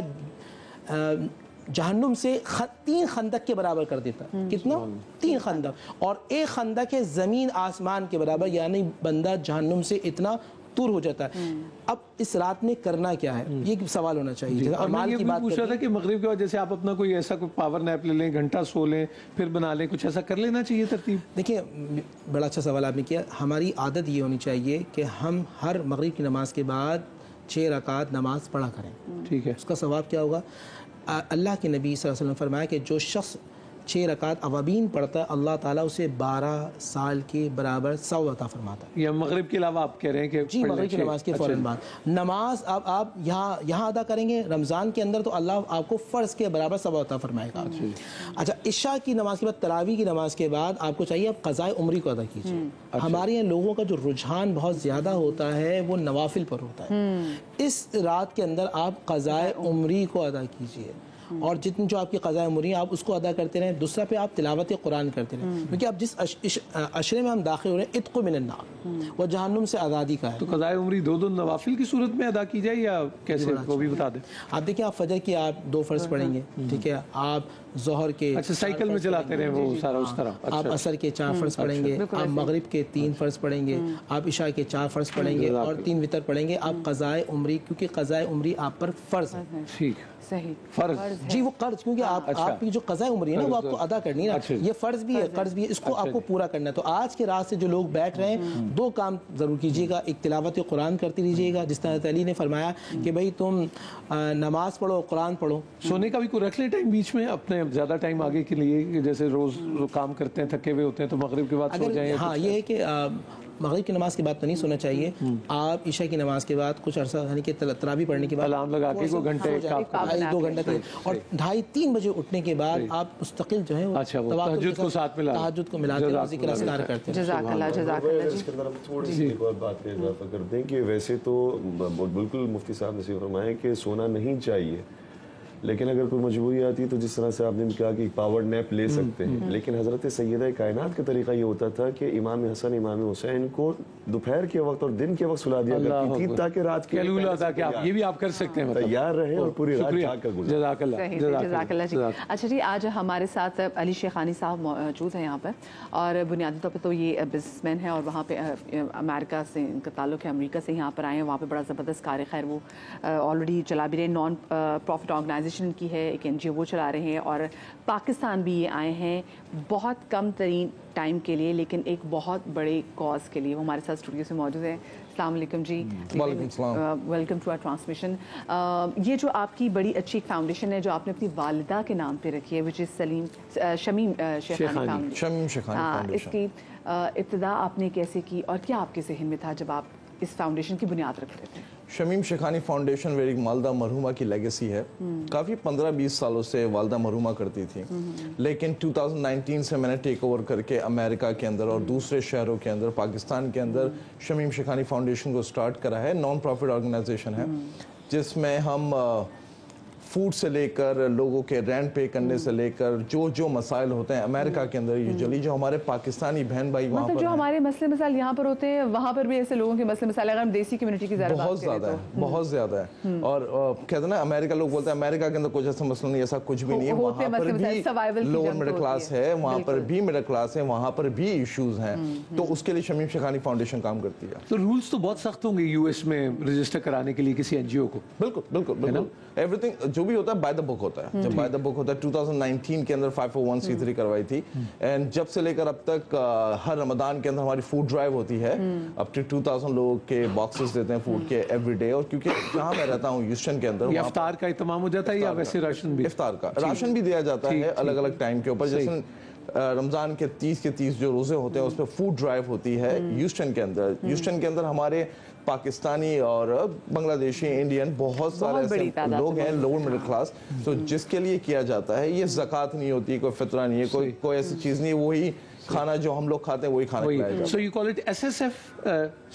جہنم سے 3 خندق کے برابر کر دیتا ہے۔ کتنا؟ 3 خندق، اور 1 خندق ہے زمین آسمان کے برابر، یعنی بندہ جہنم سے اتنا دور ہو جاتا ہے۔ اب اس رات میں کرنا کیا ہے، یہ سوال ہونا چاہیے۔ اور میں یہ بھی پوچھ رہا تھا کہ مغرب کے بعد جیسے آپ اپنا کوئی ایسا کوئی پاور نیپ لے لیں، گھنٹہ سو لیں، پھر بنا لیں، کچھ ایسا کر لینا چاہیے ترتیب؟ دیکھیں بڑا اچھا سوال آپ نے کیا۔ ہماری عادت یہ ہونی چاہیے کہ ہم ہر مغرب کی نماز کے بعد 6 رکعت نماز پڑھا کریں۔ ٹھیک ہے، اس کا ثواب کیا ہوگا؟ اللہ کے نبی صلی اللہ علیہ وسلم فرمایا کہ جو شخص 6 رکعت اوابین پڑھتا ہے اللہ تعالیٰ اسے 12 سال کے برابر ثواب عطا فرماتا ہے۔ یا مغرب کے علاوہ آپ کہہ رہے ہیں کہ جی مغرب کی نماز کے فوراً بعد نماز اب آپ یہاں ادا کریں گے رمضان کے اندر تو اللہ آپ کو فرض کے برابر ثواب عطا فرمائے گا۔ اچھا عشاء کی نماز کے بعد، تراویح کی نماز کے بعد آپ کو چاہیے آپ قضائے عمری کو ادا کیجیے۔ ہمارے یہاں لوگوں کا جو رجحان بہت زیادہ ہوتا ہے وہ نوافل پر ہوتا ہے۔ اس رات کے اندر آپ قضائے عمری کو ادا کیجیے، اور جتنی جو آپ کی قضاء عمری آپ اس کو ادا کرتے رہیں۔ دوسرا پہ آپ تلاوت قرآن کرتے رہیں، کیونکہ آپ جس عشرے میں ہم داخل ہو رہے ہیں عتق من النار، وہ جہنم سے آزادی کا ہے۔ تو قضاء عمری 2 نوافل کی صورت میں ادا کی جائے یا کیسے، وہ بھی بتا دیں۔ آپ دیکھیں آپ فجر کی آپ 2 فرض پڑھیں گے، ٹھیک ہے، آپ ظہر کے اچھا سائیکل میں چلاتے رہیں وہ سارا اس طرح، آپ عصر کے 4 فرض پڑھیں گے، آپ مغرب کے 3 فرض پڑھیں گے، آپ عشاء کے 4 فرض پڑھیں گے اور 3 وتر پڑھیں گے۔ آپ قضاء عمری، کیونکہ قضاء عمری آپ پر فرض ہے۔ ٹھیک، صحیح، فرض جی وہ قرض، کیونکہ آپ کی جو قضاء عمری ہے نا وہ آپ کو ادا کرنی ہے، یہ فرض بھی ہے، قرض بھی ہے، اس کو آپ کو پورا کرنا ہے۔ تو آج کے رات سے جو لوگ بیٹھ رہے ہیں 2 کام ضرور کیجیے گا، ایک تلاوت قرآن کرتی رہیے گا، جس طرح حضرت علی نے فرمایا کہ بھئی تم نماز پڑھو قرآن پڑھو۔ سونے کا بھی کوئی رکھ لیں ٹائم بیچ میں اپنے زیادہ ٹائم آگے کے لیے، جیسے روز کام کرتے ہیں تھکے ہوئے ہوتے ہیں تو مغرب کے بعد سو جائیں۔ ہاں یہ ہے کہ مغرب کی نماز کے بعد تو نہیں سونا چاہیے، آپ عشاء کی نماز کے بعد کچھ عرصہ یعنی کہ تراویح پڑھنے کے بعد الارم لگا کے 2 گھنٹے 2 گھنٹے اور 2:30-3 بجے اٹھنے کے بعد آپ مستقل جو ہے تحجد کو ساتھ ملا، تہجد کو ملا کے ذکر اذکار کرتے ہیں۔ جزاک اللہ، جزاک اللہ۔ اس کے اندر ہم تھوڑی سی ایک اور بات کا اضافہ کرتے ہیں کہ ویسے تو بالکل مفتی صاحب نے فرمایا کہ سونا نہیں چاہیے، لیکن اگر کوئی مجبوری آتی تو جس طرح سے آپ نے کہا کہ پاور نیپ لے سکتے ہیں، لیکن حضرت سیدہ کائنات کا طریقہ یہ ہوتا تھا کہ امام حسن امام حسین کو دوپہر کے وقت اور دن کے وقت سلا دیا کرتی تھی تاکہ رات کے یہ بھی آپ کر سکتے ہیں، تیار رہے اور پوری رات جاگ کر گزاریں۔ جزاک اللہ، جزاک اللہ جی۔ اچھا جی، آج ہمارے ساتھ علی شیخانی صاحب موجود ہیں یہاں پر، اور بنیادی طور پہ تو یہ بزنس مین ہیں اور وہاں پہ امریکہ سے ان کا تعلق ہے، امریکہ سے یہاں پر آئے ہیں، وہاں پہ بڑا زبردست کار خیر وہ آلریڈی چلا بھی رہے، نان پروفٹ آرگنائزیشن کی ہے، ایک NGO وہ چلا رہے ہیں، اور پاکستان بھی یہ آئے ہیں بہت کم ترین ٹائم کے لیے لیکن ایک بہت بڑے کاز کے لیے۔ وہ ہمارے ساتھ اسٹوڈیو سے موجود ہیں۔ السلام علیکم جی۔ وعلیکم السلام۔ Welcome to our transmission. یہ جو آپ کی بڑی اچھی ایک فاؤنڈیشن ہے جو آپ نے اپنی والدہ کے نام پہ رکھی ہے، وچ از شمیم شیخانی فاؤنڈیشن، اس کی ابتدا آپ نے کیسے کی اور کیا آپ کے ذہن میں تھا جب آپ اس فاؤنڈیشن کی بنیاد رکھ رہے تھے؟ شمیم شیخانی فاؤنڈیشن میری والدہ مرحومہ کی لیگیسی ہے، کافی 15-20 سالوں سے والدہ مرحومہ کرتی تھی، لیکن 2019 سے میں نے ٹیک اوور کر کے امریکہ کے اندر اور دوسرے شہروں کے اندر، پاکستان کے اندر شمیم شیخانی فاؤنڈیشن کو سٹارٹ کرا ہے۔ نان پروفٹ آرگنائزیشن ہے جس میں ہم فوڈ سے لے کر لوگوں کے رینٹ پے کرنے سے لے کر جو مسائل ہوتے ہیں امریکہ کے اندر یوزلی جو ہمارے پاکستانی بہن بھائی وہاں پر جو ہمارے مسئلے مسائل یہاں پر ہوتے ہیں وہاں پر بھی ایسے لوگوں کے مسئلے مسائل اگر ہم دیسی کمیونٹی کی ذرا بہت زیادہ ہے، بہت زیادہ ہے۔ اور کہتے ہیں نا امریکہ لوگ بولتے ہیں امریکہ کے اندر کچھ ایسا مسئلہ نہیں، ایسا کچھ بھی نہیں ہے، وہاں پر بھی لوور مڈل کلاس ہے، وہاں پر بھی مڈل کلاس ہے، وہاں پر بھی ایشوز ہیں، تو اس کے لیے شمیم شیخانی فاؤنڈیشن کام کرتی ہے۔ تو رولز تو بہت سخت ہوں گے US میں رجسٹر کرانے کے لیے کسی NGO کو؟ بالکل بالکل بالکل، ایوری تھنگ جو بھی ہوتا ہے بائی دا بک ہوتا ہے۔ جب بائی دا بک ہوتا ہے 2019 کے اندر 501c3 کروائی تھی، اینڈ جب سے لے کر اب تک ہر رمضان کے اندر ہماری فوڈ ڈرائیو ہوتی ہے، اب ٹو 2000 لوگوں کے باکسز دیتے ہیں فوڈ کے ایوری ڈے، اور کیونکہ جہاں میں رہتا ہوں یوسٹن کے اندر افطار کا اہتمام ہو جاتا ہے یا ویسے راشن بھی؟ افطار کا راشن بھی دیا جاتا ہے الگ الگ ٹائم کے اوپر، جیسے رمضان کے 30 جو روزے ہوتے ہیں اس پہ فوڈ ڈرائیو ہوتی ہے یوسٹن کے اندر۔ یوسٹن کے اندر ہمارے پاکستانی اور بنگلہ دیشی انڈین بہت سارے ایسے لوگ ہیں لوور مڈل کلاس، تو جس کے لیے کیا جاتا ہے۔ یہ زکوٰۃ نہیں ہوتی، کوئی فطرہ نہیں ہے، کوئی ایسی چیز نہیں، وہی खाना जो हम लोग खाते हैं वही खाना खिलाया जाता so you call it SSF,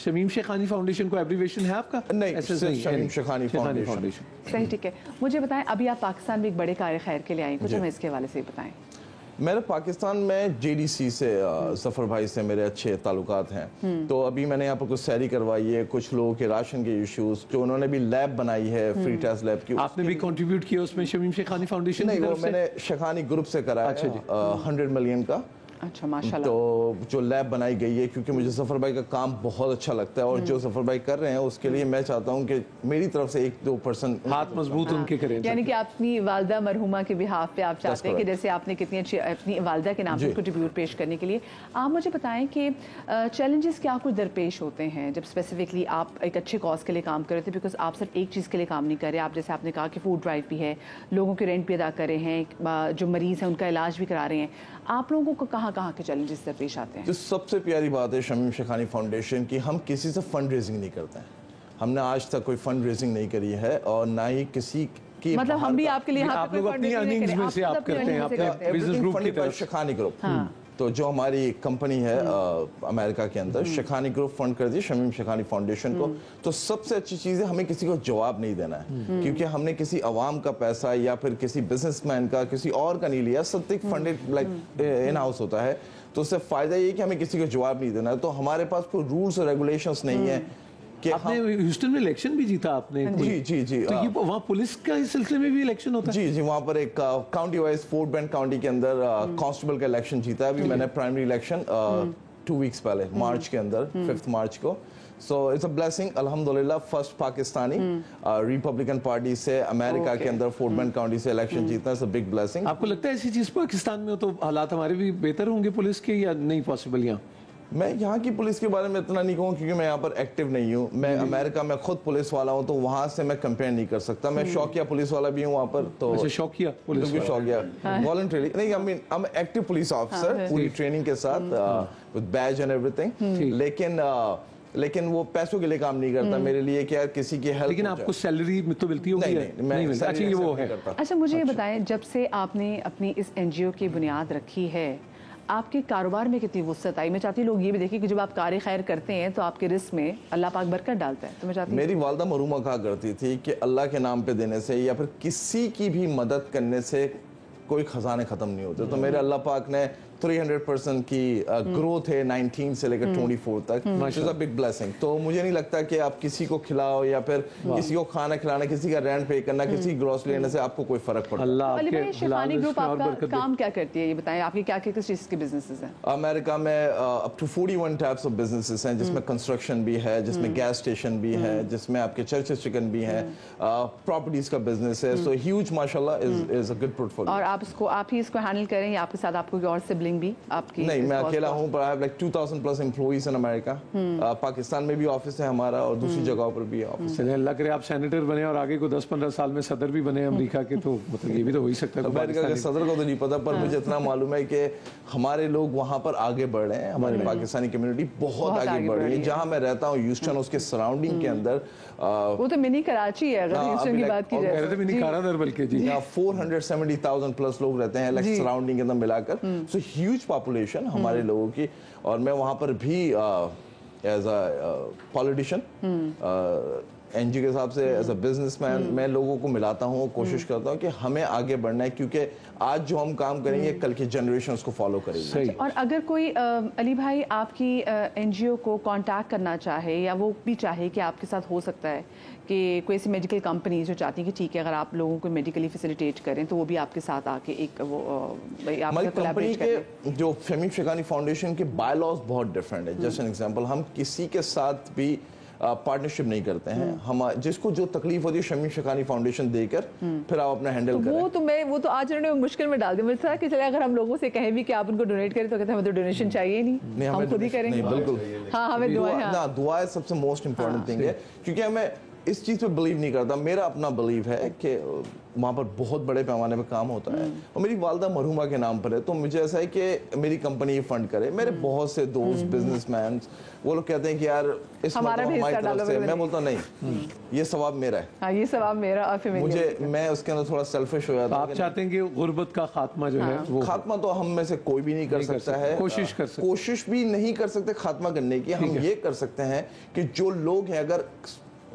Shamim Shekhani foundation को एब्रीवेशन है आपका? नहीं, SS सिर्फ शमीम शेखानी फाउंडेशन। सही, ठीक है। मुझे बताएं, अभी आप पाकिस्तान में एक बड़े कार्य खैर के लिए आई, कुछ हमें इसके हवाले से बताएं। मेरे पाकिस्तान में JDC से सफ़र भाई से मेरे अच्छे ताल्लुकात हैं, तो अभी मैंने यहाँ पर कुछ सैरी करवाई है, कुछ लोगों के राशन के इश्यूज, जो उन्होंने भी लैब बनाई है फ्री टेस्ट लैब की। आपने भी कंट्रीब्यूट किया उसमें शमीम शेखानी फाउंडेशन? नहीं, वो मैंने शेखानी ग्रुप से कराया। अच्छा जी। 100 मिलियन का। अच्छा, माशाल्लाह। तो जो लैब बनाई गई है, क्योंकि मुझे सफ़र भाई का काम बहुत अच्छा लगता है, और जो सफ़र भाई कर रहे हैं उसके लिए मैं चाहता हूँ कि मेरी तरफ से 1-2% हाथ मजबूत उनके करें। यानी कि अपनी वालदा मरहुमा के बिहाफ पे आप चाहते हैं कि जैसे आपने कितनी अच्छी अपनी वालदा के नाम पर उसको ट्रिब्यूट पेश करने के लिए। आप मुझे बताएं कि चैलेंजेस क्या कुछ दरपेश होते हैं जब स्पेसिफिकली आप एक अच्छे कॉज के लिए काम कर रहे थे? बिकॉज आप सिर्फ एक चीज़ के लिए काम नहीं कर रहे, आप जैसे आपने कहा कि फूड ड्राइव भी है, लोगों के रेंट भी अदा कर रहे हैं, जो मरीज़ हैं उनका इलाज भी करा रहे हैं। आप लोगों को कहाँ कहाँ के चैलेंजेस दरपेश आते हैं? जो सबसे प्यारी बात है शमीम शेखानी फाउंडेशन की, हम किसी से फंड रेजिंग नहीं करते हैं। हमने आज तक कोई फंड रेजिंग नहीं करी है, और ना ही किसी की, मतलब हम भी आपके लिए आप लोग अपनी अर्निंग्स में से आप करते हैं, अपने बिजनेस ग्रुप की तरफ। शेखानी ग्रुप, तो जो हमारी कंपनी है अमेरिका के अंदर, शेखानी ग्रुप फंड कर दी शमीम शेखानी फाउंडेशन को। तो सबसे अच्छी चीज़ है, हमें किसी को जवाब नहीं देना है, क्योंकि हमने किसी अवाम का पैसा या फिर किसी बिजनेसमैन का, किसी और का नहीं लिया। सब एक फंडेड लाइक इन हाउस होता है, तो उससे फ़ायदा ये कि हमें किसी को जवाब नहीं देना है। तो हमारे पास कोई रूल्स और रेगुलेशंस नहीं है। आपने ह्यूस्टन में इलेक्शन भी जीता आपने? जी। तो ये वहाँ पुलिस का इस सिलसिले में भी इलेक्शन होता है? जी, वहाँ पर एक county wise fort bend county के अंदर कांस्टेबल का इलेक्शन जीता है। अभी मैंने प्राइमरी इलेक्शन 2 वीक्स पहले, मार्च के अंदर, 5 मार्च को। सो इट्स अ ब्लेसिंग, अल्हम्दुलिल्लाह। फर्स्ट पाकिस्तानी रिपब्लिकन पार्टी से अमेरिका के अंदर फोर्ट बेंड काउंटी से इलेक्शन जीतना, इट्स अ बिग ब्लेसिंग। आपको लगता है ऐसी चीज़ पाकिस्तान में हो तो हालात हमारे भी बेहतर होंगे पुलिस के, या नहीं पॉसिबल यहाँ? मैं यहाँ की पुलिस के बारे में इतना नहीं कहूँ, क्योंकि मैं यहाँ पर एक्टिव नहीं हूँ। मैं अमेरिका में खुद पुलिस वाला हूँ, तो वहाँ से मैं कंपेयर नहीं कर सकता। मैं शौकिया पुलिस वाला भी हूँ वहाँ पर। तो अच्छा, शौकिया पुलिस वाला। शौकिया वॉलंटरी नहीं, I am active police officer, पूरी ट्रेनिंग के साथ, विद बैज एंड एवरीथिंग। लेकिन वो पैसों के लिए काम नहीं करता मेरे लिए, क्या किसी की हेल्प। लेकिन आपको सैलरी तो मिलती होगी? नहीं, अच्छा, ये वो है। अच्छा, मुझे ये बताएं, जब से आपने अपनी इस NGO की बुनियाद रखी है, आपके कारोबार में कितनी वुसअत आई? मैं चाहती हूँ लोग ये भी देखें कि जब आप कार्य खैर करते हैं तो आपके रिस्क में अल्लाह पाक बरकत डालता है। तो मैं चाहती हूँ, मेरी वालदा मरूमा कहा करती थी कि अल्लाह के नाम पे देने से या फिर किसी की भी मदद करने से कोई खजाने खत्म नहीं होते। तो मेरे अल्लाह पाक ने 300% की ग्रोथ है 19 से लेकर 24 तक, which is a big blessing। तो मुझे नहीं लगता कि आप किसी को खिलाओ या फिर किसी को खाना खिलाना, किसी का रेंट पे करना, किसी ग्रोसरी लेने से आपको कोई फर्क पड़ता है। शेखानी ग्रुप आपका काम क्या करती है, ये बताएं। आपके क्या क्या किस चीज़ के बिजनेसेस हैं? अमेरिका में up to 41 types of businesses हैं, जिसमें कंस्ट्रक्शन भी है, जिसमें गैस स्टेशन भी है, जिसमें आपके चर्चेस चिकन भी है, प्रॉपर्टीज का बिजनेस है। सो ह्यूज माशाल्लाह इज अ गुड पोर्टफोलियो। और आप ही इसको हैंडल करें या आपके साथ आपको और सिबलिंग भी आपकी? नहीं, मैं अकेला हूं, पर I have like 2000 plus employees in America. Pakistan में भी ऑफिस है हमारा, और दूसरी जगहों पर भी ऑफिस है। अल्लाह करे आप सेनेटर बने और आगे को 10-15 साल में सदर भी बने अमेरिका के, तो मतलब ये भी तो हो ही सकता है। अमेरिका के सदर को तो नहीं पता, पर मुझे इतना मालूम है कि हमारे लोग वहाँ पर आगे बढ़ रहे हैं। हमारी पाकिस्तानी कम्युनिटी बहुत आगे बढ़ रही है। जहाँ मैं रहता हूँ ह्यूस्टन, उसके सराउंडिंग के अंदर, वो तो मिनी कराची है अगर ह्यूस्टन की बात की जाए तो। मिनी कारादर बल्कि जी, 470,000 प्लस लोग रहते हैं लाइक सराउंडिंग के अंदर मिलाकर। सो ह्यूज पॉपुलेशन हमारे लोगों की। और मैं वहाँ पर भी एज अ पॉलिटिशियन, NGO के हिसाब से एज अ बिजनेसमैन, मैं लोगों को मिलाता हूँ, कोशिश करता हूँ कि हमें आगे बढ़ना है, क्योंकि आज जो हम काम करेंगे कल की जनरेशन उसको फॉलो करेगी। और अगर कोई अली भाई आपकी NGO को कांटेक्ट करना चाहे, या वो भी चाहे कि आपके साथ हो सकता है कि कोई ऐसी मेडिकल कंपनी जो चाहती है कि ठीक है अगर आप लोगों को मेडिकली फैसिलिटेट करें तो वो भी आपके साथ आके एक वो हमारी कंपनी के जो शमीम शेखानी फाउंडेशन के बायलॉज बहुत डिफरेंट है। जैसे एन एग्जांपल, हम किसी के साथ भी पार्टनरशिप नहीं करते हैं। हम जिसको जो तकलीफ होती है शमीम शेखानी फाउंडेशन देकर फिर आप अपना हैंडल करें। वो तो आज उन्होंने मुश्किल में डाल दिया मुझे था कि चले अगर हम लोगों से कहें भी कि आप उनको डोनेट करें तो कहते हैं हमें तो डोनेशन चाहिए नहीं, हम खुद ही करेंगे। बिल्कुल, हाँ, हमें दुआ सबसे मोस्ट इम्पोर्टेंट थिंग है, क्योंकि हमें इस चीज़ पे बिलीव नहीं करता। मेरा अपना बिलीव है कि वहाँ पर बहुत बड़े पैमाने पे काम होता है और मेरी वालदा मरहुमा के नाम पर है, तो मुझे ऐसा है कि मेरी कंपनी फंड करे। मेरे बहुत से दोस्त बिजनेसमैन वो लोग कहते हैं कि यार इस हमारा भी हिस्सा डालो, मैं बोलता हूँ नहीं, ये सवाब मेरा है। हाँ, ये सवाब मेरा और फिर मुझे मैं उसके अंदर थोड़ा सेल्फिश हो जाता हूँ। आप चाहते हैं कि गुर्बत का खात्मा जो है वो खात्मा तो हम में से कोई भी नहीं कर सकता है, कोशिश कर सकते, कोशिश भी नहीं कर सकते खात्मा करने की। हम ये कर सकते हैं कि जो लोग हैं, अगर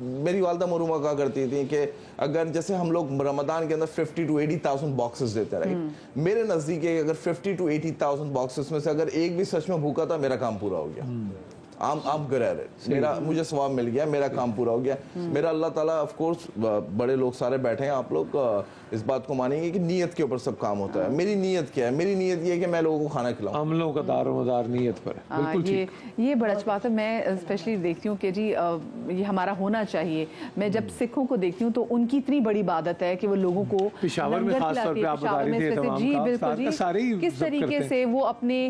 मेरी वालदा मरहुमा कहा करती थी कि अगर जैसे हम लोग रमदान के अंदर 50 to 80,000 बॉक्सेस देते हैं, राइट, मेरे नजदीक अगर 50 to 80,000 बॉक्सेस में से अगर एक भी सच में भूखा था, मेरा काम पूरा हो गया। I'm good at it. मेरा मुझे सवाब मिल गया, मेरा काम पूरा हो गया। मेरा अल्लाह ताला ऑफ कोर्स, बड़े लोग सारे बैठे हैं, आप लोग इस बात को मानेंगे कि नीयत के ऊपर सब काम होता है। मेरी नीयत क्या है? मेरी नीयत ये है कि मैं लोगों को खाना खिलाऊं। अमलों का दारोमदार नीयत पर है। बिल्कुल ठीक। ये बड़ा अच्छी बात है। मैं स्पेशली देखती हूँ कि जी ये हमारा होना चाहिए। मैं जब सिखों को देखती हूँ तो उनकी इतनी बड़ी इबादत है कि वो लोगों को पेशावर में खास तौर पे आप बता रही थी तमाम जी का, बिल्कुल जी, सारे ही किस तरीके से वो अपने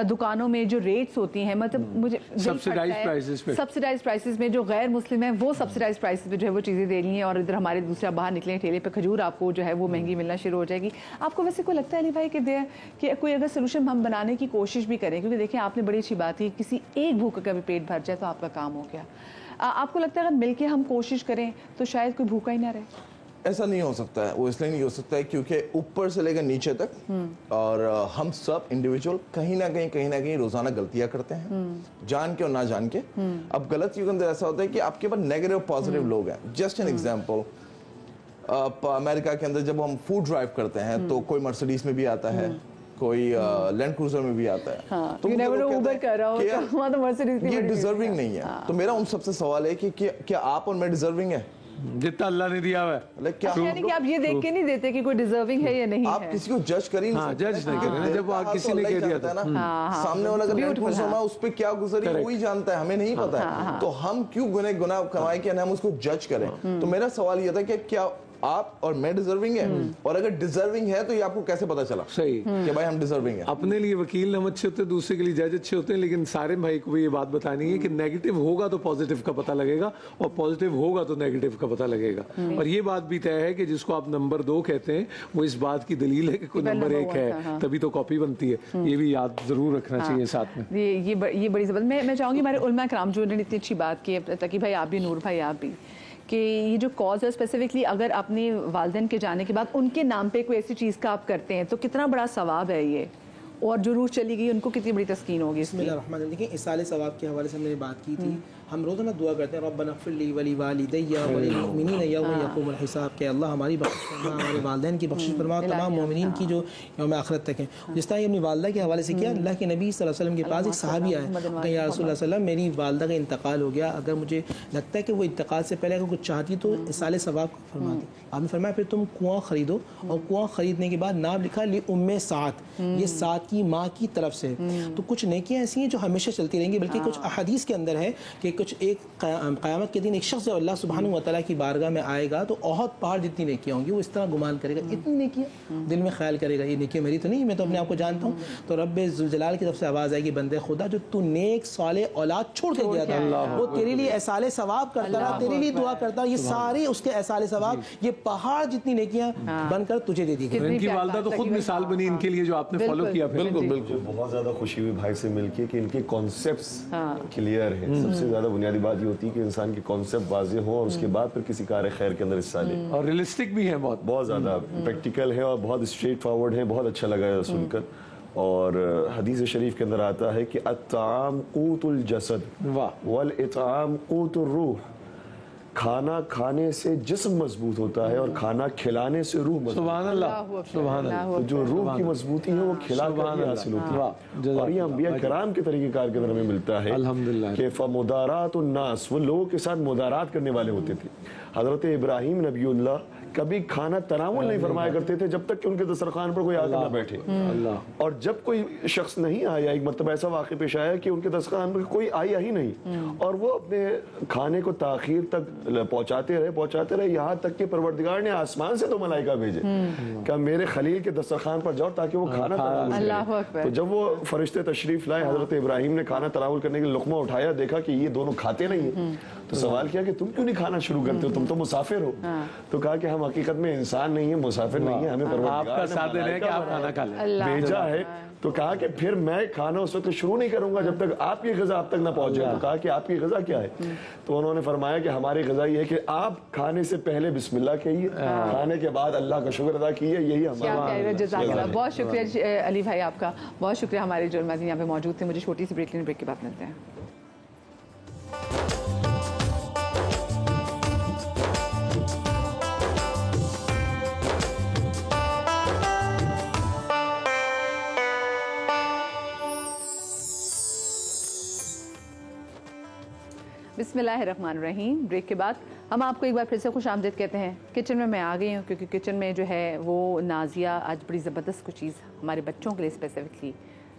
दुकानों में जो रेट्स होती हैं, मतलब मुझे सब्सिडाइज प्राइसेस में जो गैर मुस्लिम है वो सब्सिडाइज प्राइसेस में जो है वो चीज़ें दे रही हैं, और इधर हमारे दूसरा बाहर निकले ठेले पे खजूर आपको जो है वो महंगी मिलना शुरू हो जाएगी। आपको वैसे कोई लगता है अली भाई कि कोई अगर सोल्यूशन हम बनाने की कोशिश भी करें, क्योंकि देखिए आपने बड़ी अच्छी बात की, किसी एक भूखे का भी पेट भर जाए तो आपका काम हो गया। आपको लगता है अगर मिलके हम कोशिश करें तो शायद कोई भूखा ही ना रहे? ऐसा नहीं हो सकता है। वो इसलिए नहीं हो सकता है क्योंकि ऊपर से लेकर नीचे तक और हम सब इंडिविजुअल कहीं ना कहीं रोजाना गलतियां करते हैं, जान के और ना जान के। अब गलतियों के अंदर ऐसा होता है कि आपके पास नेगेटिव पॉजिटिव लोग हैं। जस्ट एन एग्जांपल, अमेरिका के अंदर जब हम फूड ड्राइव करते हैं तो कोई मर्सिडीज में भी आता है, कोई लैंड क्रूजर में भी आता है। हाँ, तो उबर कर रहा हो तो वहाँ तो मर्सिडीज ये डिजर्विंग नहीं है। तो मेरा उन सबसे सवाल है कि क्या आप और मैं डिजर्विंग है जितना अल्लाह ने दिया हुआ है? क्या यानी कि आप ये देख के नहीं देते कि कोई डिजर्विंग है या नहीं आप है? किसी को जज कर ही नहीं सकते। जज नहीं करें जब आप किसी ने कह दिया था ना, सामने वाला अगर लैंड क्रूजर में उस पे क्या गुजरी वही जानता है, हमें नहीं पता है। तो हम क्यों गुनाह कमाए कि हम उसको जज करें? तो मेरा सवाल ये था कि क्या आप और मैं डिजर्विंग है, और अगर डिजर्विंग है तो ये आपको कैसे पता चला सही कि भाई हम डिजर्विंग है? अपने लिए वकील हम अच्छे होते हैं, दूसरे के लिए जज अच्छे होते हैं, लेकिन सारे भाई को भी ये बात बतानी है कि नेगेटिव होगा तो पॉजिटिव का पता लगेगा और पॉजिटिव होगा तो नेगेटिव का पता लगेगा। और ये बात भी तय है कि जिसको आप नंबर 2 कहते हैं वो इस बात की दलील है कि कोई नंबर 1 है, तभी तो कॉपी बनती है। ये भी याद जरूर रखना चाहिए साथ में। ये बड़ी जबरदस्त। मैं चाहूंगी हमारे उलमा कराम जो ने इतनी अच्छी बात की है, ताकि भाई आप भी, नूर भाई आप भी, कि ये जो कॉज है स्पेसिफिकली अगर अपने वालिदैन के जाने के बाद उनके नाम पे कोई ऐसी चीज़ का आप करते हैं तो कितना बड़ा सवाब है ये, और जो रूह चली गई उनको कितनी बड़ी तस्कीन होगी। बिस्मिल्लाहिर्रहमानिर्रहीम। देखिए इसाले सवाब के हवाले से हमने बात की थी। हम रोज़ाना दुआ करते हैं रब्बना इग़फिर ली व लिवालिदैया व लिलमुमिनीना यौम यक़ूमुल हिसाब, के अल्लाह हमारी बख्शिश फरमा, हमारे वालिदैन की बख्शिश फरमा, तमाम मोमिनीन की जो यौम आखिरत तक है। जिस तरह अपनी वालदा के हवाले से किया, अल्लाह के नबी सल्लल्लाहु अलैहि वसल्लम के पास एक सहाबी आए, कहा या रसूलुल्लाह सल्लल्लाहु, मेरी वालदा का इंतकाल हो गया, अगर मुझे लगता है कि वो इंतकाल से पहले अगर कुछ चाहती तो इसाले सवाब फरमा दी। आपने फरमाया फिर तुम कुआं खरीदो, और कुआं खरीदने के बाद नाम लिखा ली उम्मे साद, ये साद की माँ की तरफ से। तो कुछ नेकियां ऐसी हैं जो हमेशा चलती रहेंगी, बल्कि कुछ अहादीस के अंदर है कि कुछ एक क़यामत के दिन एक शख्स अल्लाह सुब्हानहू व तआला की बारगाह में आएगा तो ओहद पहाड़ जितनी नेकियां होंगी, वो इस तरह गुमान करेगा, इतनी नेकियां, दिल में ख्याल करेगा ये नेकियां मेरी तो नहीं, मैं तो अपने आप को जानता हूँ। तो रब्बे ज़ुल जलाल की तरफ से आवाज़ आएगी, बंदे खुदा जो तू नेक सालेह औलाद छोड़ के गया था, वो तेरे लिए एहसाले सवाब करता रहा, तेरे लिए दुआ करता, ये सारे उसके एहसाले सवाब, ये पहाड़ जितनी नेकियां बनकर तुझे दे दी गई। इनकी वालदा तो खुद मिसाल बनी इनके लिए, जो आपने फॉलो किया। बिल्कुल बिल्कुल, बहुत ज्यादा खुशी हुई भाई से मिलके कि इनके कॉन्सेप्ट्स क्लियर हैं। सबसे ज्यादा बुनियादी बात ये होती है कि इंसान के कॉन्सेप्ट वाज़ेह हो और उसके बाद फिर किसी कार खैर के अंदर हिस्सा ले, और रियलिस्टिक भी है, बहुत ज्यादा प्रैक्टिकल है और बहुत स्ट्रेट फॉरवर्ड है। बहुत अच्छा लगा सुनकर। और हदीस शरीफ के अंदर आता है कि अत्ताम क़ूतुल जसद वल इत्आम क़ूतुर रूह, खाना खाने से जिस्म मजबूत होता है और खाना खिलाने से रूह मजबूत। सुभान अल्लाह, सुभान अल्लाह। तो जो रूह की मजबूती है वो खिला कर हासिल होती है। और ये अंबिया कराम के तरीक़ेकार के अंदर हमें मिलता है कि फमुदारातुन नास, वो लोगों के साथ मुदारात करने वाले होते थे। हज़रत इब्राहीम नबीउल्लाह کبھی کھانا تناول نہیں فرمایا کرتے تھے جب تک کہ ان کے دسترخوان پر کوئی آ کر نہ بیٹھے. اور جب کوئی شخص نہیں آیا, ایک مرتبہ ایسا واقعہ پیش آیا کہ ان کے دسترخوان پر کوئی آیا ہی نہیں, اور وہ اپنے کھانے کو تاخیر تک پہنچاتے رہے یہاں تک کہ پروردگار نے آسمان سے 2 ملائکہ بھیجے کہ میرے خلیل کے دسترخوان پر جاؤ تاکہ وہ کھانا تناول کرے. تو جب وہ فرشتے تشریف لائے, حضرت ابراہیم نے کھانا تناول کرنے کے لیے لقمہ اٹھایا, دیکھا کہ یہ دونوں کھاتے نہیں ہیں, تو سوال کیا کہ تم کیوں نہیں کھانا شروع کرتے ہو, تم تو مسافر ہو. تو کہا کہ ہم حقیقت میں انسان نہیں ہیں, مسافر نہیں ہیں, ہمیں پروردگار نے بھیجا ہے. تو کہا کہ پھر میں کھانا اس وقت شروع نہیں کروں گا جب تک آپ کی غذا آپ تک نہ پہنچے. تو کہا کہ آپ کی غذا کیا ہے؟ تو انہوں نے فرمایا کہ ہماری غذا یہ ہے کہ آپ کھانے سے پہلے بسم اللہ کہیے, کھانے کے بعد اللہ کا شکر ادا کیجیے, یہی ہمارا. جزاک اللہ, بہت شکریہ علی بھائی آپ کا, بہت شکریہ. ہمارے جو الماظرین یہاں پہ موجود تھے. مجھے چھوٹی سی بریک لینے, بریک کے بعد ملتے ہیں. بسم اللہ الرحمن الرحیم. بریک کے بعد ہم آپ کو ایک بار پھر سے خوش آمدید کہتے ہیں. کچن میں آ گئی ہوں کیونکہ کچن میں جو ہے وہ نازیہ آج بڑی زبردست کچھ چیز ہمارے بچوں کے لیے اسپیسیفکلی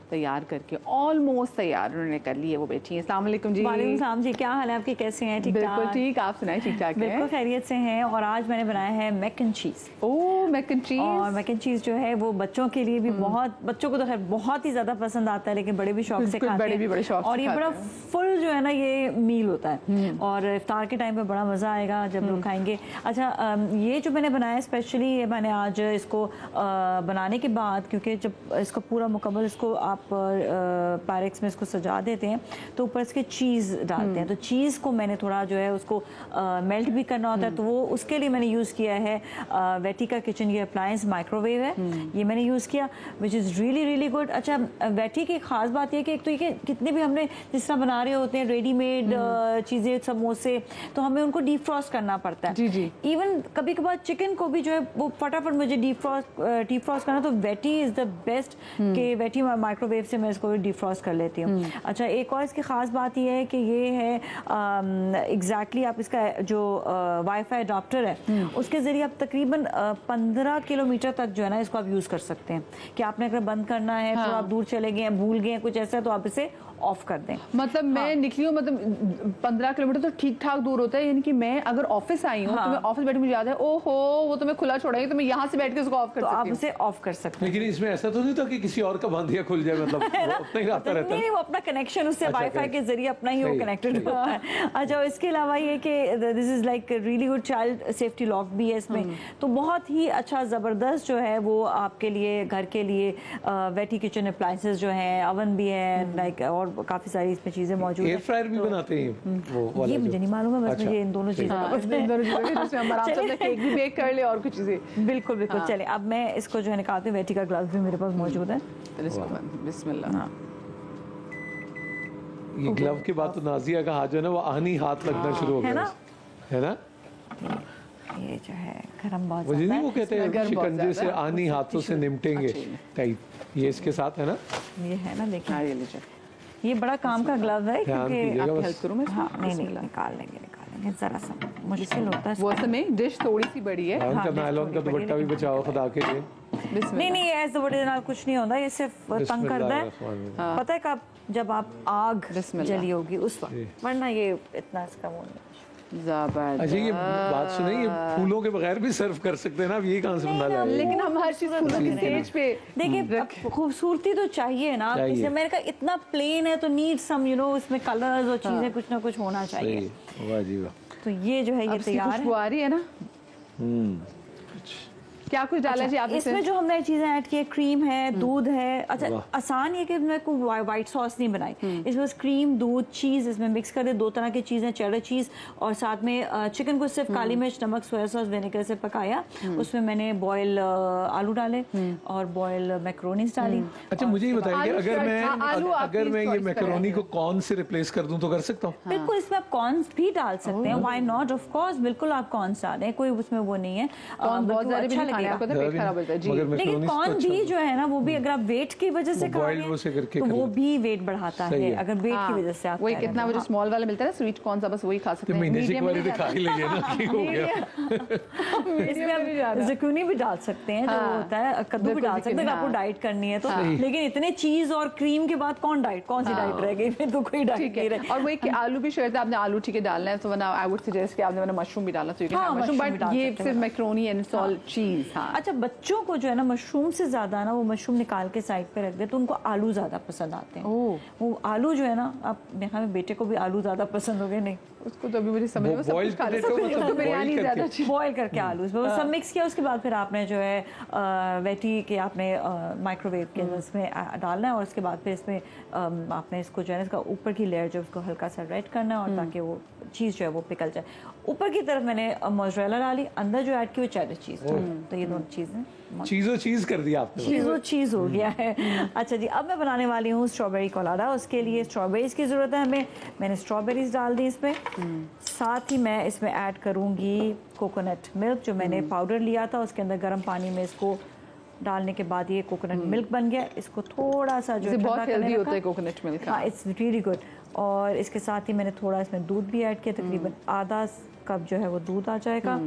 تیار کر کے آلموسٹ تیار انہوں نے کر لی ہے. وہ بیٹھی ہیں. السلام علیکم جی. وعلیکم السلام جی, کیا حال ہے آپ کے, کیسے ہیں؟ ٹھیک ٹھاک؟ بالکل ٹھیک, آپ سنائیں ٹھیک ٹھاک ہیں؟ بالکل خیریت سے ہیں. اور آج میں نے بنایا ہے میک اینڈ چیز. اوہ میک اینڈ چیز. اور میک اینڈ چیز جو ہے وہ بچوں کے لیے بھی بہت, بچوں کو تو خیر بہت ہی زیادہ پسند آتا ہے, لیکن بڑے بھی شوق سے کھاتے ہیں. اور یہ بڑا فل جو ہے نا یہ میل ہوتا ہے, اور افطار کے ٹائم پہ بڑا مزہ آئے گا جب لوگ کھائیں گے. اچھا یہ جو میں نے بنایا اسپیشلی, میں نے آج اس کو بنانے کے بعد, کیونکہ جب اس کو پورا مکمل اس کو آپ پیرکس میں اس کو سجا دیتے ہیں تو اوپر اس کے چیز ڈالتے ہیں. تو چیز کو میں نے تھوڑا جو ہے اس کو میلٹ بھی کرنا ہوتا ہے, تو وہ اس کے لیے میں نے یوز کیا ہے ویٹی کا کچن یہ اپلائنس مائکرو ویو ہے, یہ میں نے یوز کیا وچ از ریئلی ریئلی گڈ. اچھا ویٹی کی خاص بات یہ کہ ایک تو یہ کہ کتنے بھی ہم نے جس طرح بنا رہے ہوتے ہیں ریڈی میڈ چیزیں سموسے, تو ہمیں ان کو ڈیپ فراسٹ کرنا پڑتا ہے. ایون کبھی کبھار چکن کو بھی جو ہے وہ فٹافٹ مجھے ڈیپ فراسٹ کرنا, تو ویٹی از دا بیسٹ کہ ویٹی مائکرو ویو سے میں اس کو ڈیپ فراسٹ کر لیتی ہوں. اچھا ایک اور اس کی خاص بات یہ ہے کہ یہ ہے ایگزیکٹلی آپ اس کا جو وائی فائی اڈاپٹر ہے اس کے ذریعے آپ تقریباً 15 کلومیٹر تک جو ہے نا اس کو آپ یوز کر سکتے ہیں, کہ آپ نے اگر بند کرنا ہے تو آپ دور چلے گئے ہیں, بھول گئے ہیں کچھ ایسا, تو آپ اسے آف کر دیں. مطلب میں نکلی ہوں, مطلب 15 کلومیٹر تو ٹھیک ٹھاک دور ہوتا ہے, یعنی کہ میں اگر آفس آئی ہوں تو میں آفس بیٹھ مجھے یاد ہے او ہو وہ تو میں کھلا چھوڑا گی, تو میں یہاں سے بیٹھ کے اس کو آف کر سکتی ہوں. تو آپ اسے آف کر سکتے ہیں. لیکن اس میں ایسا تو نہیں تھا کہ کسی اور کا بند یا کھل جائے, مطلب اپنا ہی آتا رہتا ہے. نہیں, وہ اپنا کنیکشن اس سے وائی فائی کے ذریعے اپنا ہی وہ کنیکٹڈ ہوتا ہے. اچھا اس کے علاوہ یہ کہ this is like really good child safety lock بھی ہے اس میں, تو بہت ہی اچھا زبردست جو ہے وہ آپ کے لیے گھر کے لیے ویٹی کچن اپلائنسز جو ہیں, اوون بھی ہے لائک, اور کافی ساری اس میں چیزیں موجود ہیں. ایئر فرائر بھی بناتے ہیں یہ مجھے نہیں معلوم ہے, بس مجھے ان دونوں چیزیں کیک بھی بیک کر لے اور کچھ چیزیں. بالکل بالکل. چلے اب میں اس کو جو ہے نکالتی ہوں. ویٹی کا گلاس بھی میرے پاس موجود ہے. بسم اللہ. یہ گلو کے بعد تو نازیہ کا ہاتھ جو ہے نا وہ آہنی ہاتھ لگنا شروع ہو گیا ہے نا. یہ جو ہے گرم بہت زیادہ ہے, وہ کہتے ہیں شکنجے سے آہنی ہاتھوں سے نمٹیں گے ٹائپ, یہ اس کے ساتھ ہے نا, یہ ہے نا. لیکن یہ بڑا کام کا گلو ہے, کیونکہ آپ ہیلپ کروں میں. ہاں نہیں نکال لیں گے ذرا سا مشکل ہوتا ہے. وہ میں ڈش تھوڑی سی بڑی ہے, ان کا نائلون کا دوپٹہ بھی بچاؤ خدا کے لیے. نہیں ایسے دوپٹے نال کچھ نہیں ہوتا, یہ صرف تنگ کرتا ہے. پتہ ہے کب, جب آپ آگ جلی ہوگی اس وقت, ورنہ یہ اتنا اس کا وہ نہیں. اچھا یہ بات سنیں, یہ پھولوں کے بغیر بھی سرو کر سکتے ہیں نا, اب یہ کہاں سے بنا لائے. لیکن ہم ہر چیز پھولوں کی اسٹیج پہ دیکھیں, خوبصورتی تو چاہیے نا. میں نے کہا اتنا پلین ہے تو نیڈ سم یو نو, اس میں کلرز اور چیزیں کچھ نہ کچھ ہونا چاہیے. واہ جی واہ. تو یہ جو ہے یہ تیار ہے. آ رہی ہے نا. کیا کچھ ڈالا جی آپ اس میں؟ جو ہم نے چیزیں ایڈ کی ہے, کریم ہے, دودھ ہے. اچھا آسان یہ کہ میں کوئی وائٹ سوس نہیں بنائی, اس میں کریم, دودھ, چیز اس میں مکس کر دے. 2 طرح کی چیزیں, چیڈر چیز, اور ساتھ میں چکن کو صرف کالی مرچ, نمک, سویا سوس, ونیگر سے پکایا. اس میں میں نے بوائل آلو ڈالے اور بوائل میکرونیز ڈالی. اچھا مجھے یہ بتائیں کہ اگر میں یہ میکرونی کو کارن سے ریپلیس کر دوں تو کر سکتا ہوں؟ بالکل, اس میں آپ کارنز بھی ڈال سکتے ہیں. وائی ناٹ, آف کورس بالکل آپ کارنز ڈالیں, کوئی اس میں وہ نہیں ہے. بہت زیادہ खाने आपको तो पेट खराब होता है जी। लेकिन कॉर्न भी जो है ना वो भी अगर आप वेट की वजह से खा रहे हैं तो वो भी वेट बढ़ाता है, अगर वेट की वजह से आप वही कितना वो जो स्मॉल वाला मिलता है ना स्वीट कॉर्न सा, बस वही खा सकते हैं। मीडियम इसमें आप ज़ुकीनी भी डाल सकते हैं, जो होता है कद्दू भी डाल सकते हैं आपको डाइट करनी है तो। लेकिन इतने चीज और क्रीम के बाद कौन सी डाइट रह गई, फिर तो कोई डाइट नहीं रही। और वही कि आलू भी शायद आपने आलू ठीक है डालना है, तो वरना आई वुड सजेस्ट कि आपने मशरूम भी डालना चाहिए, मशरूम, बट ये सिर्फ मैक्रोनी एंड इट्स ऑल चीज। अच्छा, बच्चों को जो है ना मशरूम से ज्यादा ना वो मशरूम निकाल के साइड पे रख दे तो उनको आलू ज्यादा पसंद आते हैं। वो आलू जो है ना, आप मेरे ख्याल में बेटे को भी आलू ज्यादा पसंद हो गए। नहीं उसको तो अभी मुझे समझ में सब कुछ खा लेते हैं, बिरयानी ज्यादा बॉयल करके आलू उसमें सब मिक्स किया, उसके बाद फिर आपने जो है वेटी के आपने माइक्रोवेव के अंदर इसमें डालना है, और उसके बाद फिर इसमें आपने इसको जो है इसका ऊपर की लेयर जो उसको हल्का सा रेड करना है, और ताकि वो चीज़ जो है वो पिकल जाए। ऊपर की तरफ मैंने मोज़रेला डाली, अंदर जो ऐड की वो चेडर चीज़, तो ये दोनों चीज़ें चीज़ कर दिया आपने, चीज़ हो गया है। अच्छा जी, अब मैं बनाने वाली हूँ स्ट्रॉबेरी कोलाडा। उसके लिए स्ट्रॉबेरीज की ज़रूरत है हमें। मैंने स्ट्रॉबेरीज डाल दी इसमें, साथ ही मैं इसमें ऐड करूँगी कोकोनट मिल्क जो मैंने पाउडर लिया था, उसके अंदर गर्म पानी में इसको डालने के बाद ये कोकोनट मिल्क बन गया। इसको थोड़ा सा जो बहुत हेल्दी होता है कोकोनट मिल्क, हाँ इट्स रियली गुड। और इसके साथ ही मैंने थोड़ा इसमें दूध भी ऐड किया, तकरीबन आधा कप जो है वो दूध आ जाएगा।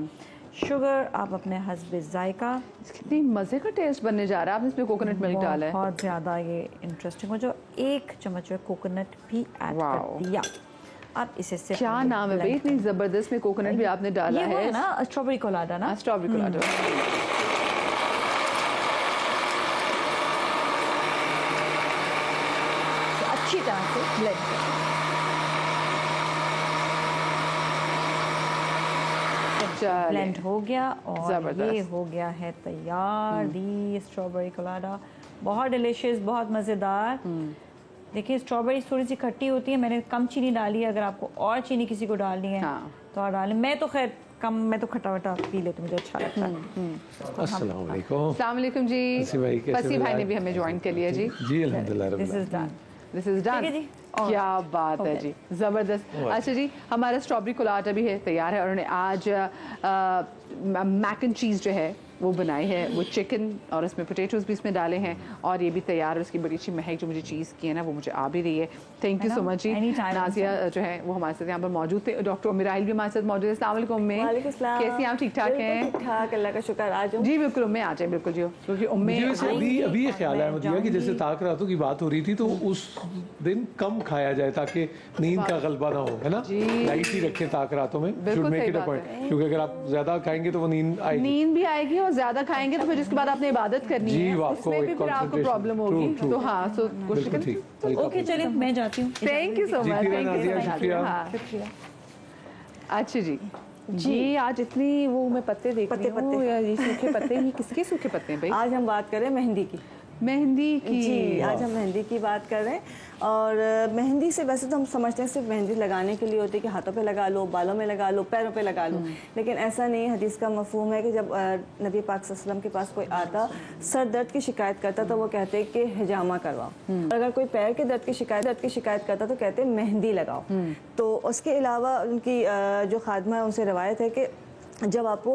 शुगर आप अपने हस्बे जायका। कितनी मज़े का टेस्ट बनने जा रहा है, आपने इसमें कोकोनट मिल्क डाला है, बहुत ज़्यादा ये इंटरेस्टिंग हो। जो 1 चम्मच जो है कोकोनट भी ऐड कर दिया। आप इसे से क्या नाम है भाई, इतनी ज़बरदस्त में कोकोनट भी आपने डाला है ना, स्ट्रॉबेरी कोलाडा ना, स्ट्रॉबेरी कोलाडा। अच्छी तरह से ब्लेंड करें। ब्लेंड हो गया और ये हो गया है तैयार दी स्ट्रॉबेरी कोलाडा। बहुत डिलीशियस, बहुत मज़ेदार। देखिए स्ट्रॉबेरी थोड़ी सी खट्टी होती है, मैंने कम चीनी डाली है, अगर आपको और चीनी किसी को डालनी है तो और डालें। मैं तो खैर कम, मैं तो खट्टा वट्टा पी लेती, मुझे अच्छा लगता है। अस्सलाम वालेकुम जी, पसी भाई ने भी हमें ज्वाइन कर लिया जी। जी अल्हम्दुलिल्लाह, दिस इज डन। क्या बात है जी, ज़बरदस्त। अच्छा जी, हमारा स्ट्रॉबेरी कोलाडा भी है तैयार है, और उन्होंने आज मैक एंड चीज़ जो है वो बनाई है, वो चिकन और इसमें पोटैटोज़ भी इसमें डाले हैं, और ये भी तैयार है। उसकी बड़ी अच्छी महक जो मुझे चीज़ की है ना वो मुझे आ भी रही है। थैंक यू सो मच जी। नाजिया जो है वो हमारे साथ यहाँ पर मौजूद थे, डॉक्टर उम्मीराइल भी हमारे साथ मौजूद है। अस्सलाम वालेकुम उम्मी, कैसी आप? ठीक ठाक हैं? ठीक ठाक, अल्लाह का शुक्र। आज जी बिल्कुल उम्मी आ जाए, बिल्कुल जी, क्योंकि उम्मी अभी ये ख्याल है मदिया कि जैसे ताक रातों की बात हो रही थी तो उस दिन कम खाया जाए ताकि नींद का गलबा ना हो, है ना, लाइट ही रखें ताक रातों में, क्योंकि अगर आप ज्यादा खाएंगे तो वो नींद भी आएगी, और ज्यादा खाएंगे तो फिर उसके बाद आपने इबादत करनी है, उसमें भी फिर आपको प्रॉब्लम होगी। तो हाँ, सो ओके चलिए मैं जाती हूँ। थैंक यू सो मच, शुक्रिया। अच्छा जी, जी आज इतनी वो मैं पत्ते देख रही हूँ, ये सूखे पत्ते ही, किसके सूखे पत्ते हैं भाई? आज हम बात करें मेहंदी की। मेहंदी की जी, आज हम मेहंदी की बात कर रहे हैं। और मेहंदी से वैसे तो हम समझते हैं सिर्फ मेहंदी लगाने के लिए होती है कि हाथों पे लगा लो, बालों में लगा लो, पैरों पे लगा लो, लेकिन ऐसा नहीं है। हदीस का मफहूम है कि जब नबी पाक सल्लल्लाहु अलैहि वसल्लम के पास कोई आता, सर दर्द की शिकायत करता तो वो कहते कि हिजामा करवाओ, और अगर कोई पैर के दर्द की शिकायत करता तो कहते मेहंदी लगाओ। तो उसके अलावा उनकी जो खादमा है उनसे रवायत है कि जब आपको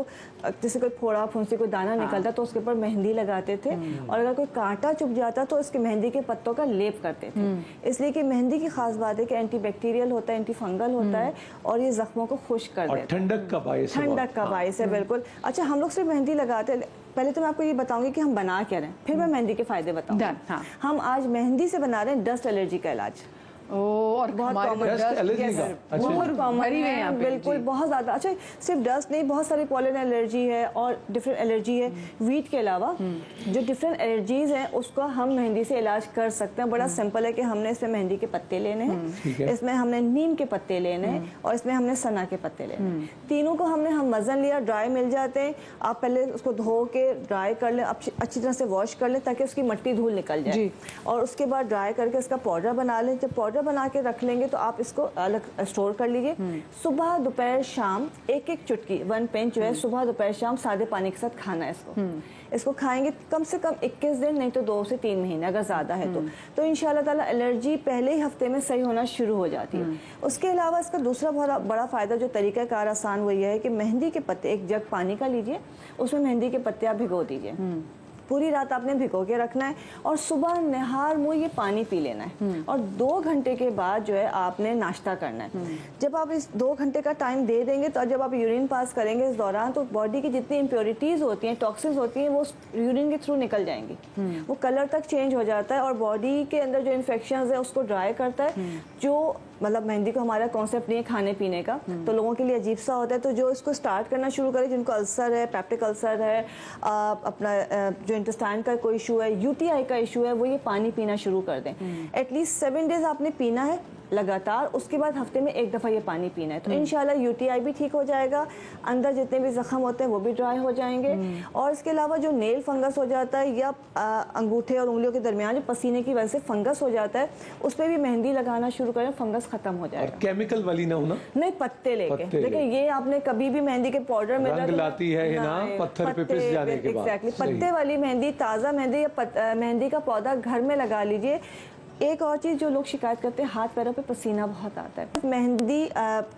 जैसे कोई फोड़ा फुंसी कोई दाना निकलता तो उसके ऊपर मेहंदी लगाते थे, और अगर कोई कांटा चुभ जाता तो उसके मेहंदी के पत्तों का लेप करते थे। इसलिए कि मेहंदी की खास बात है कि एंटी बैक्टीरियल होता है, एंटी फंगल होता है, और ये जख्मों को खुश्क कर देता है, ठंडक का बायस है। बिल्कुल। अच्छा, हम लोग सिर्फ मेहंदी लगाते हैं। पहले तो मैं आपको ये बताऊंगी कि हम बना क्या रहे हैं, फिर मैं मेहंदी के फायदे बताऊंगी। हम आज मेहंदी से बना रहे हैं डस्ट एलर्जी का इलाज। और बहुत कॉमन, बिल्कुल बहुत ज़्यादा। अच्छा, सिर्फ डस्ट नहीं, बहुत सारी पॉलन एलर्जी है और डिफरेंट एलर्जी है। वीट के अलावा जो डिफरेंट एलर्जीज हैं उसको हम मेहंदी से इलाज कर सकते हैं। बड़ा सिंपल है कि हमने इसमें मेहंदी के पत्ते लेने हैं, इसमें हमने नीम के पत्ते लेने हैं, और इसमें हमने सना के पत्ते लेने हैं। तीनों को हम वजन लिया, ड्राई मिल जाते हैं। आप पहले उसको धो के ड्राई कर लें, अच्छी तरह से वॉश कर लें ताकि उसकी मट्टी धूल निकल जाए, और उसके बाद ड्राई करके इसका पाउडर बना लें। जब पाउडर पाउडर बना के रख लेंगे तो आप इसको अलग स्टोर कर लीजिए। सुबह दोपहर शाम एक एक चुटकी 1 पिंच जो है सुबह दोपहर शाम सादे पानी के साथ खाना है इसको खाएंगे कम से कम 21 दिन, नहीं तो 2 से 3 महीने अगर ज़्यादा है तो इंशाल्लाह ताला एलर्जी पहले ही हफ्ते में सही होना शुरू हो जाती है। उसके अलावा इसका दूसरा बहुत बड़ा फ़ायदा जो तरीक़ाकार आसान वो ये है कि मेहंदी के पत्ते, एक जग पानी का लीजिए, उसमें मेहंदी के पत्ते आप भिगो दीजिए, पूरी रात आपने भिगो के रखना है और सुबह निहार मुँह ये पानी पी लेना है और 2 घंटे के बाद जो है आपने नाश्ता करना है। जब आप इस 2 घंटे का टाइम दे देंगे तो जब आप यूरिन पास करेंगे इस दौरान तो बॉडी की जितनी इम्प्योरिटीज़ होती हैं, टॉक्सिन्स होती हैं, वो यूरिन के थ्रू निकल जाएंगी। वो कलर तक चेंज हो जाता है और बॉडी के अंदर जो इन्फेक्शन है उसको ड्राई करता है। जो मतलब मेहंदी को हमारा कॉन्सेप्ट नहीं है खाने पीने का, तो लोगों के लिए अजीब सा होता है। तो जो इसको स्टार्ट करना शुरू करें, जिनको अल्सर है, पेप्टिक अल्सर है, अपना जो इंटेस्टाइन का कोई इशू है, यूटीआई का इशू है, वो ये पानी पीना शुरू कर दें। एटलीस्ट 7 डेज आपने पीना है लगातार, उसके बाद हफ्ते में 1 दफ़ा ये पानी पीना है। तो इंशाल्लाह यूटीआई भी ठीक हो जाएगा, अंदर जितने भी जख्म होते हैं वो भी ड्राई हो जाएंगे। और इसके अलावा जो नेल फंगस हो जाता है या अंगूठे और उंगलियों के दरमियान जो पसीने की वजह से फंगस हो जाता है, उस पर भी मेहंदी लगाना शुरू करें, फंगस खत्म हो जाएगा। केमिकल वाली ना होना, नहीं पत्ते लेके देखिए, ये आपने कभी भी मेहंदी के पाउडर में रंग लाती है ना पत्थर पे पिस जाने के बाद। एग्जैक्टली, पत्ते वाली मेहंदी, ताज़ा मेहंदी या मेहंदी का पौधा घर में लगा लीजिए। एक और चीज़ जो लोग शिकायत करते हैं, हाथ पैरों पे पसीना बहुत आता है, मेहंदी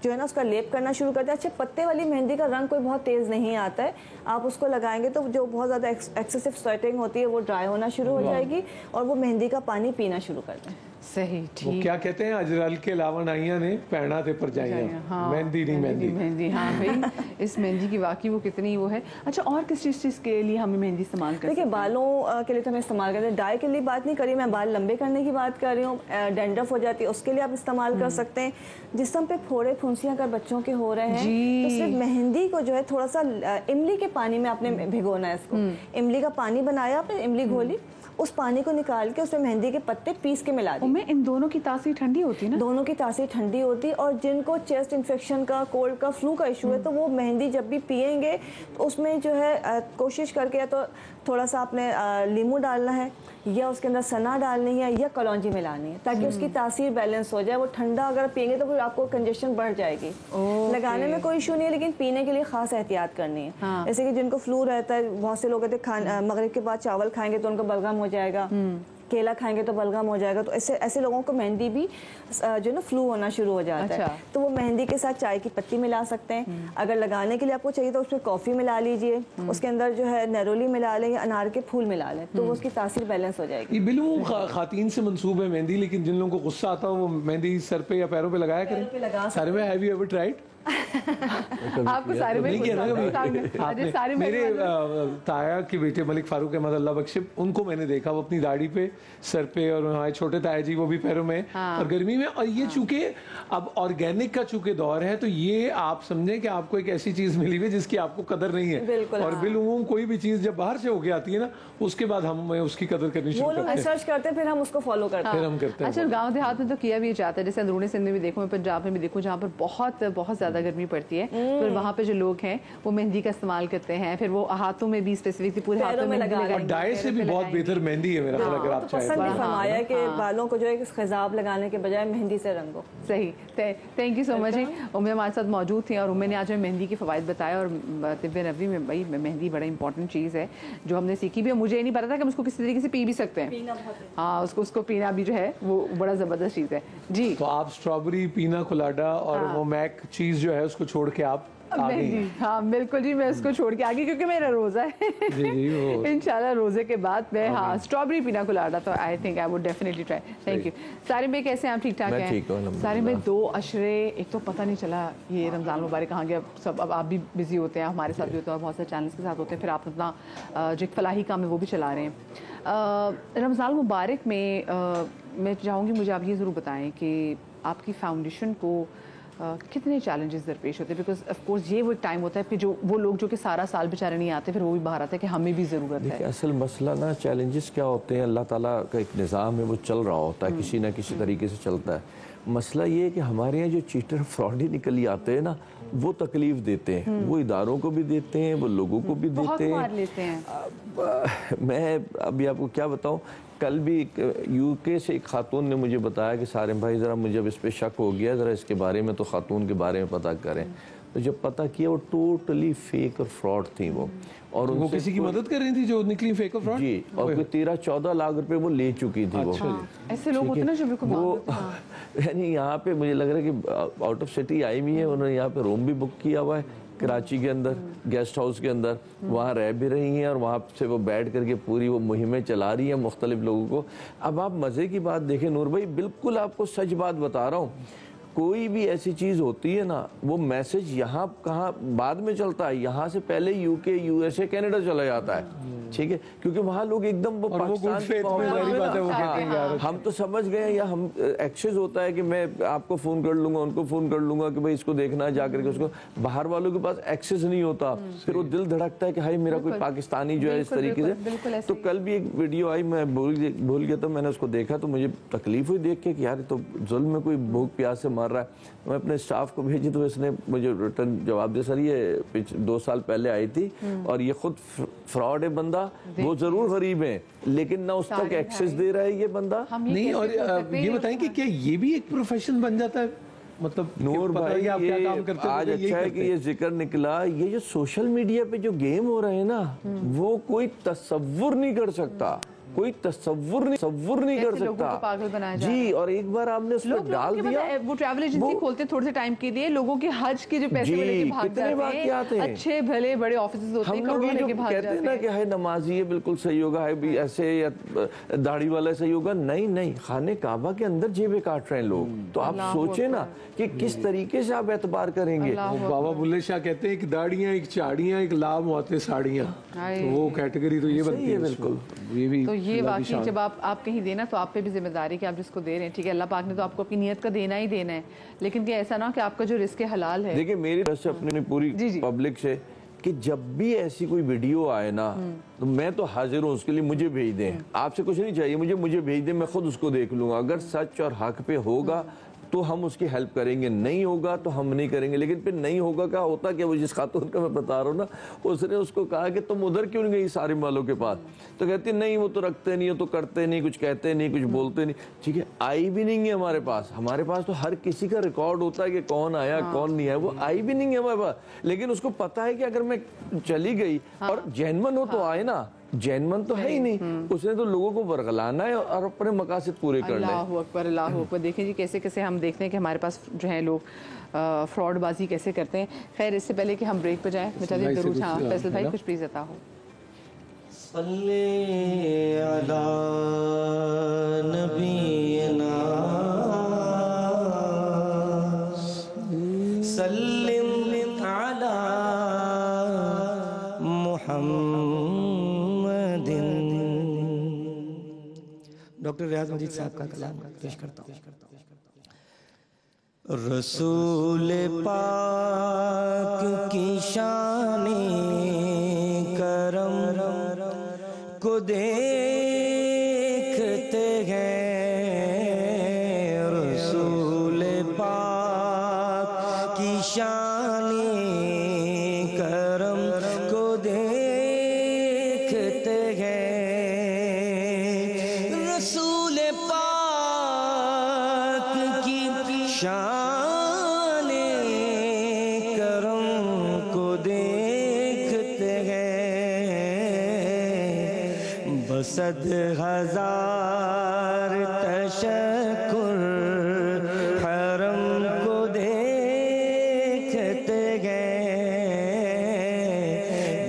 जो है ना उसका लेप करना शुरू करते हैं। अच्छा, पत्ते वाली मेहंदी का रंग कोई बहुत तेज़ नहीं आता है, आप उसको लगाएंगे तो जो बहुत ज़्यादा एक्सेसिव स्वेटिंग होती है वो ड्राई होना शुरू हो जाएगी और वो मेहंदी का पानी पीना शुरू कर दें। सही, ठीक। वो क्या कहते हैं, अजरल के अलावा नाइया ने पैना थे पर जाइया, मेहंदी नहीं मेहंदी। हाँ भाई, इस मेहंदी की वाकई वो कितनी वो है। अच्छा, और किस चीज़ के लिए हमें मेहंदी इस्तेमाल करते हैं? देखिए, बालों के लिए तो हमें इस्तेमाल करते हैं, डाई के लिए बात नहीं करी मैं, बाल लंबे करने की बात कर रही हूँ। डैंड्रफ हो जाती है उसके लिए आप इस्तेमाल कर सकते हैं। जिस्म पे फोड़े फुंसियाँ अगर बच्चों के हो रहे हैं तो सिर्फ मेहंदी को जो है थोड़ा सा इमली के पानी में आपने भिगोना है इसको। इमली का पानी बनाया आपने, इमली घोली, उस पानी को निकाल के उसमें मेहंदी के पत्ते पीस के मिला दिए। इन दोनों की तासीर ठंडी होती है ना? दोनों की तासीर ठंडी होती है। और जिनको चेस्ट इन्फेक्शन का, कोल्ड का, फ्लू का इशू है तो वो मेहंदी जब भी पियेंगे तो उसमें जो है कोशिश करके या तो थोड़ा सा आपने लीमू डालना है या उसके अंदर सना डालनी है या कलौंजी मिलानी है ताकि उसकी तासीर बैलेंस हो जाए। वो ठंडा अगर पियेंगे तो फिर आपको कंजेशन बढ़ जाएगी। लगाने में कोई इशू नहीं है, लेकिन पीने के लिए खास एहतियात करनी है। जैसे कि जिनको फ्लू रहता है, बहुत से लोग कहते हैं मगरिब के बाद चावल खाएंगे तो उनको बलगम हो जाएगा, केला खाएंगे तो बलगम हो जाएगा, तो ऐसे लोगों को मेहंदी भी जो ना फ्लू होना शुरू हो जाता है। तो वो मेहंदी के साथ चाय की पत्ती मिला सकते हैं। अगर लगाने के लिए आपको चाहिए तो उसमें कॉफ़ी मिला लीजिए, उसके अंदर जो है नैरोली मिला लें या अनार के फूल मिला लें, तो वो उसकी तासीर बैलेंस हो जाएगी। बिल्कुल खातीन से मंसूब है मेहंदी, लेकिन जिन लोगों को गुस्सा आता है वो मेहंदी सर पे या पैरों पे लगाया करें। सारे में हैव यू एवर ट्राइड? आपको सारे में सारे मेरे ताया के बेटे मलिक फारूक अहमद अल्लाह बख्शे, उनको मैंने देखा, वो अपनी दाढ़ी पे, सर पे, और हमारे छोटे ताया जी वो भी पैरों में और गर्मी में। और ये चूंकि अब ऑर्गेनिक का चूंकि दौर है तो ये आप समझें कि आपको एक ऐसी चीज मिली हुई जिसकी आपको कदर नहीं है। और बिलउमूम कोई भी चीज जब बाहर से होके आती है ना, उसके बाद हम उसकी कदर करनी शुरू करते हैं, सर्च करते हैं, फिर हम उसको फॉलो करते हैं, फिर हम करते हैं। अच्छा, गाँव देहात में तो किया भी जाता है, जैसे अंदरूनी सिंध में भी देखूँ, मैं पंजाब में भी देखूँ, जहाँ पर बहुत बहुत ज्यादा गर्मी पड़ती है, फिर वहाँ पे जो लोग हैं वो मेहंदी का इस्तेमाल करते हैं, फिर वो हाथों में भी स्पेसिफिकली पूरे हाथों में लगाएंगे। और डाई से भी बहुत बेहतर मेहंदी है मेरा ख्याल, अगर आप चाहें। पसंद फरमाया कि बालों को जो है खिजाब लगाने के बजाय मेहंदी से रंगो। सही, थैंक यू सो मच। उम्मे हमारे साथ मौजूद थी और उम्मे ने आज हमें मेहंदी के फ़वाइद बताया। और तिब्बे नबवी में भाई मेहंदी बड़ा इंपॉर्टेंट चीज़ है जो हमने सीखी भी, और मुझे नहीं पता था कि हम उसको किसी तरीके से पी भी सकते हैं। हाँ, उसको पीना भी जो है वो बड़ा ज़बरदस्त चीज़ है जी। तो आप स्ट्रॉबेरी, पीना कोलाडा और वो मैक चीज़ जो है उसको छोड़ के आप हाँ बिल्कुल जी, मैं उसको छोड़ के आ गई क्योंकि मेरा रोजा है। इंशाल्लाह रोजे के बाद मैं स्ट्रॉबेरी पीना कोलाडा, तो I think I would definitely try. Thank you. Sarim भाई कैसे हैं आप? ठीक ठाक हैं? सारिम भाई 2 अशरे, एक तो पता नहीं चला ये रमज़ान मुबारक कहाँ गया सब। अब आप भी बिजी होते हैं, हमारे साथ भी होते हैं, बहुत सारे चैनल्स के साथ होते हैं, फिर आप अपना जो फलाही काम है वो भी चला रहे हैं। रमज़ान मुबारक में मैं चाहूँगी मुझे आप ये ज़रूर बताएं कि आपकी फाउंडेशन को कितने चैलेंजेस दरपेश होते हैं? बिकॉज ऑफ कोर्स ये वो एक टाइम होता है फिर जो वो लोग जो कि सारा साल बेचारे नहीं आते, फिर वो भी बाहर आते हैं कि हमें भी ज़रूरत है। असल मसला ना, चैलेंजेस क्या होते हैं, अल्लाह ताला का एक निज़ाम है, वो चल रहा होता है, किसी ना किसी तरीके से चलता है। मसला ये है कि हमारे यहाँ जो चीटर फ्रॉडी निकल आते हैं ना, वो तकलीफ देते हैं, वो इदारों को भी देते हैं, वो लोगों को भी देते हैं। लेते हैं। मैं अभी आपको क्या बताऊं کل بھی UK سے ایک خاتون نے مجھے بتایا کہ سارم بھائی ذرا مجھے اب اس پہ شک ہو گیا، ذرا اس کے بارے میں تو خاتون کے بارے میں پتہ کریں. تو جب پتہ کیا وہ ٹوٹلی فیک اور فراڈ تھی وہ، اور وہ کسی کی مدد کر رہی تھی جو نکلی فیک اور فراڈ. جی، اور کوئی 13-14 لاکھ روپے وہ لے چکی تھی. وہ ایسے لوگ ہوتے ہیں نا جو بالکل وہ یعنی یہاں پہ مجھے لگ رہا ہے کہ آؤٹ آف سٹی آئی ہوئی ہے، انہوں نے یہاں پہ روم بھی بک کیا ہوا ہے کراچی کے اندر، گیسٹ ہاؤس کے اندر، وہاں رہ بھی رہی ہیں اور وہاں سے وہ بیٹھ کر کے پوری وہ مہمیں چلا رہی ہیں مختلف لوگوں کو. اب آپ مزے کی بات دیکھیں نور بھائی، بالکل آپ کو سچ بات بتا رہا ہوں، کوئی بھی ایسی چیز ہوتی ہے نا، وہ میسج یہاں کہاں بعد میں چلتا ہے، یہاں سے پہلے UK USA کینیڈا چلا جاتا ہے. ٹھیک ہے، کیونکہ وہاں لوگ ایک دم وہ پاکستان، ہم تو سمجھ گئے یا ہم ایکسس ہوتا ہے کہ میں آپ کو فون کر لوں گا، ان کو فون کر لوں گا کہ بھائی اس کو دیکھنا ہے جا کر کے. اس کو باہر والوں کے پاس ایکسس نہیں ہوتا، پھر وہ دل دھڑکتا ہے کہ ہائی میرا کوئی پاکستانی جو ہے اس طریقے سے. تو کل بھی ایک ویڈیو آئی، میں بھول گیا تھا، میں نے اس کو دیکھا تو مجھے تکلیف ہوئی دیکھ کے کہ یار تو ظلم میں کوئی بھوک پیاس سے مار رہا ہے. میں اپنے اسٹاف کو بھیجی تو اس نے مجھے ریٹرن جواب دیا، سر یہ 2 سال پہلے آئی تھی اور یہ خود فراڈ ہے بندہ، وہ ضرور غریب ہیں لیکن نہ اس تک ایکسس دے رہا ہے یہ بندہ. نہیں، اور یہ بتائیں کہ کیا یہ بھی ایک پروفیشن بن جاتا ہے؟ مطلب نور بھائی یہ آج اچھا ہے کہ یہ ذکر نکلا، یہ جو سوشل میڈیا پہ جو گیم ہو رہے ہیں نا، وہ کوئی تصور نہیں کر سکتا، کوئی تصور نہیں کر سکتا. جی، اور ایک بار آپ نے اس میں ڈال دیا، وہ ٹریول ایجنسی کھولتے تھوڑے سے ٹائم کے لیے، لوگوں کے حج کے جو پیسے لے کے بھاگ جاتے ہیں، اچھے بھلے بڑے آفیسز ہوتے ہیں، کروڑوں لے کے بھاگ جاتے ہیں. کہتے ہیں نا کہ ہے نمازی ہے بالکل صحیح ہوگا، ہے بھی ایسے یا داڑھی والا صحیح ہوگا. نہیں، خانہ کعبہ کے اندر جیبیں کاٹ رہے ہیں لوگ. تو آپ سوچیں نا کہ کس طریقے سے آپ اعتبار کریں گے. بابا بلے شاہ کہتے ہیں ایک داڑیاں، ایک چاڑیاں، ایک لام ہوتے ساڑیاں، وہ کیٹیگری تو یہ بنتی ہے بالکل. تو یہ واقعی جب آپ کہیں دینا تو آپ پہ بھی ذمہ داری کہ آپ جس کو دے رہے ہیں، ٹھیک ہے، اللہ پاک نے تو آپ کو اپنی نیت کا دینا ہی دینا ہے، لیکن کہ ایسا نہ ہو کہ آپ کا جو رزق حلال ہے. دیکھیں میری طرف سے اپنی پوری پبلک سے کہ جب بھی ایسی کوئی ویڈیو آئے نا تو میں تو حاضر ہوں اس کے لیے، مجھے بھیج دیں. آپ سے کچھ نہیں چاہیے، مجھے بھیج دیں، میں خود اس کو دیکھ لوں گا. اگر سچ اور حق پہ ہوگا تو ہم اس کی ہیلپ کریں گے، نہیں ہوگا تو ہم نہیں کریں گے. لیکن پھر نہیں ہوگا کیا ہوتا کہ وہ جس خاتون کا میں بتا رہا ہوں نا، اس نے اس کو کہا کہ تم ادھر کیوں نہیں گئی سارم والوں کے پاس؟ تو کہتی نہیں وہ تو رکھتے نہیں، وہ تو کرتے نہیں، کچھ کہتے نہیں، کچھ بولتے نہیں. ٹھیک ہے، آئی بھی نہیں ہے ہمارے پاس تو ہر کسی کا ریکارڈ ہوتا ہے کہ کون آیا کون نہیں آیا. وہ آئی بھی نہیں ہے ہمارے پاس، لیکن اس کو پتا ہے کہ اگر میں چلی گئی اور جینمن ہو تو آئے نا، جینمن تو ہے ہی نہیں، اس نے تو لوگوں کو ورغلانا ہے اور اپنے مقاصد پورے کرنا ہے. اللہ اکبر، اللہ اکبر. دیکھیں جی کیسے ہم دیکھتے ہیں کہ ہمارے پاس جو ہیں لوگ فراڈ بازی کیسے کرتے ہیں. خیر اس سے پہلے کہ ہم بریک پہ جائیں، میں چاہتی ہوں درود. ہاں فیصل بھائی کچھ پلیز عطا ہو. صلی علی نبینا سلم علی محمد. ڈاکٹر ریاض مجید صاحب کا کلام پیش کرتا ہوں. رسول پاک کی شان کرم کو دیکھتے ہیں، رسول پاک کی شان کرم کو دیکھتے ہیں، رسول پاک کی شان کرم کو دیکھتے ہیں، بصد ہزار تشکر حرم کو دیکھتے ہیں،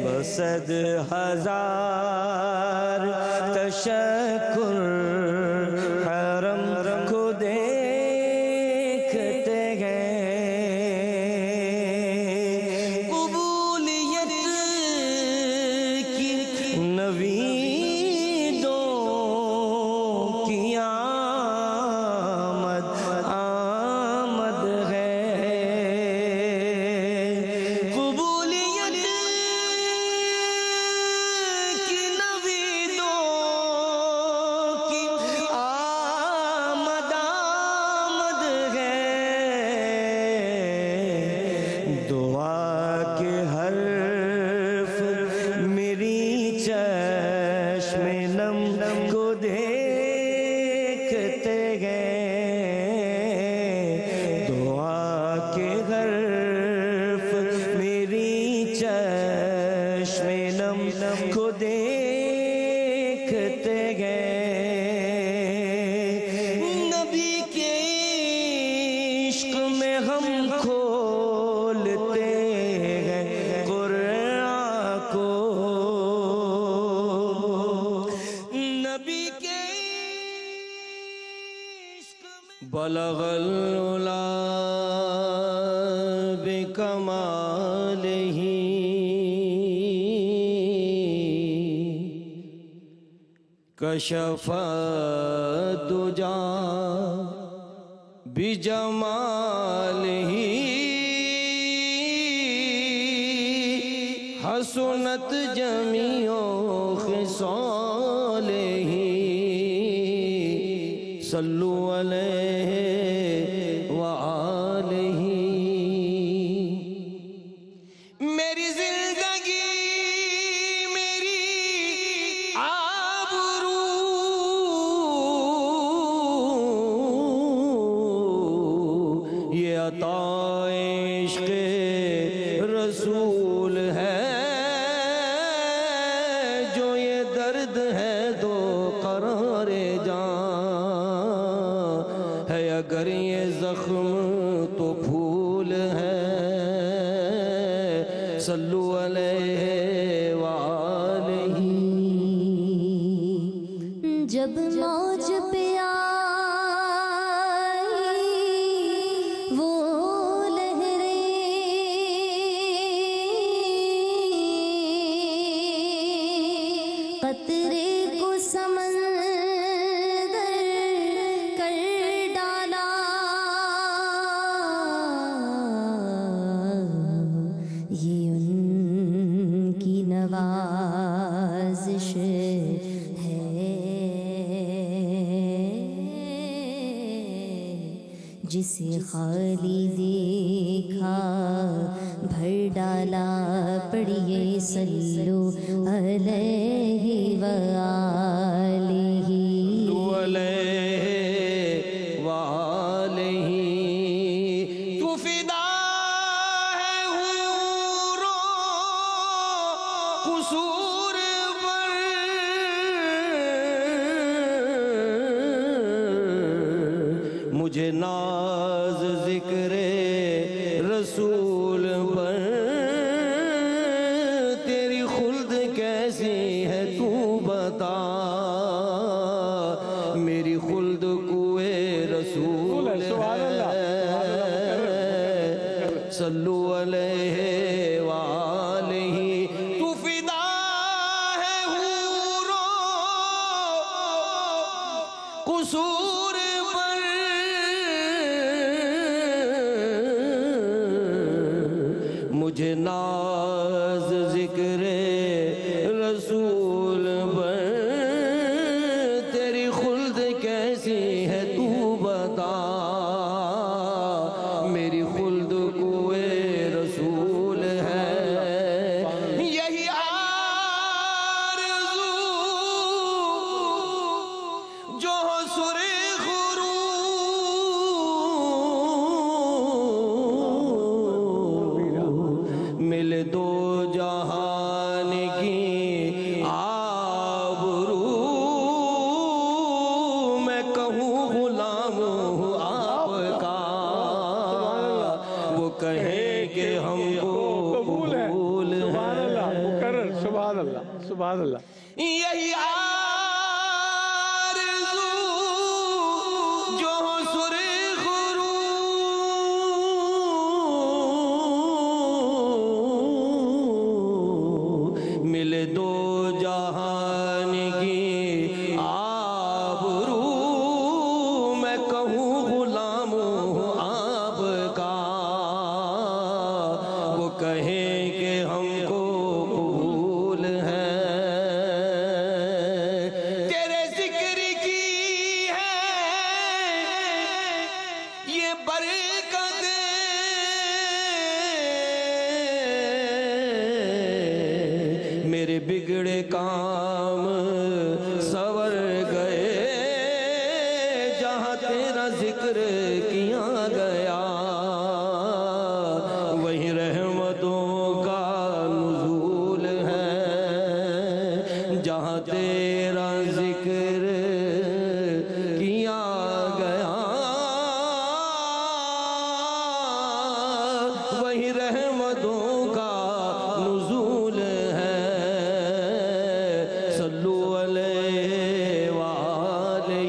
بصد ہزار تشکر حرم کو دیکھتے ہیں، قبولیت کی نویدوں کی آمد ہے، قبولیت کی نویدوں کی آمد ہے، دعا کے حرف میری چشم نم کو دے بلغ العلا بکمالہ کشف الدجا بجمالہ حسنت جمیع خصالہ صلو علیہ وآلہ. میری زندگی میری آبرو یہ عطا عشق رسول ہے، جو یہ درد ہے دو قرار جان ہے، اگر یہ زخم تو پھول ہے. صلو علیہ وآلہ. جب موج پہ آئی وہ لہریں، قطرے کو سمندر کر ڈالا، یہ ان کی نوازش ہے، جسے خالی دیکھا بھر ڈالا. پڑھیے صلو علیہ وآلہ. علیہ وآلہ. تو فدا ہے حور و قصور پر، مجھے ناز ذکر رسول پر. تیری خلد کیسی ہے تو بتا، میری خلد کوئے رسول ہے. صلو علیہ وآلہ. تو فدا ہے حور و قصور پر، مجھے ناز ذکر رسول پر. تیری خلد کیسی ہے تو بتا، میری خلد کوئے رسول ہے. یہی آرزو جو ہو سرخ رو، مل دو جہان کی آبرو. میں کہوں غلام ہوں آپ کا، وہ کہیں کہ ہم کو قبول ہے. سبحان اللہ. مکرر. سبحان اللہ. سبحان اللہ. یہی آرزو جو ہو سرخ رو، ملے دو جہان کی آبرو. میں کہوں غلام ہوں آپ کا، وہ کہیں کہ ہم کو قبول ہے. تیرے ذکر کی ہے یہ برکت، میرے بگڑے کام سور گئے، جہاں تیرا ذکر کیا گیا وہیں رحمتوں کا نزول ہے. جہاں تیرا ذکر کیا گیا وہیں رحمتوں کا نزول ہے. صلو علیہ وآلہ.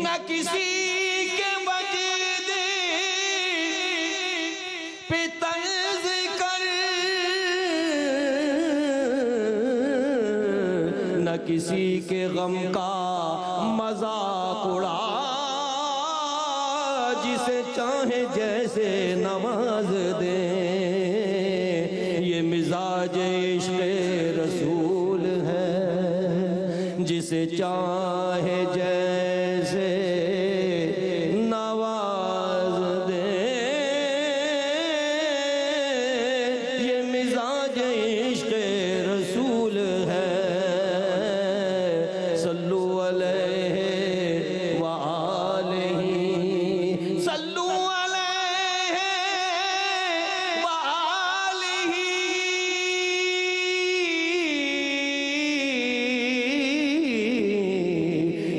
نہ کسی کے وجدے پہ طنز کر، نہ کسی کے غم کا مذاق اڑا، جسے چاہے جیسے نواز دے، یہ مزاج عشق رسول ہے، جسے چاہے جیسے نواز دے، یہ مزاج عشق رسول ہے، صلو علیہ وآلہ، صلو علیہ وآلہ،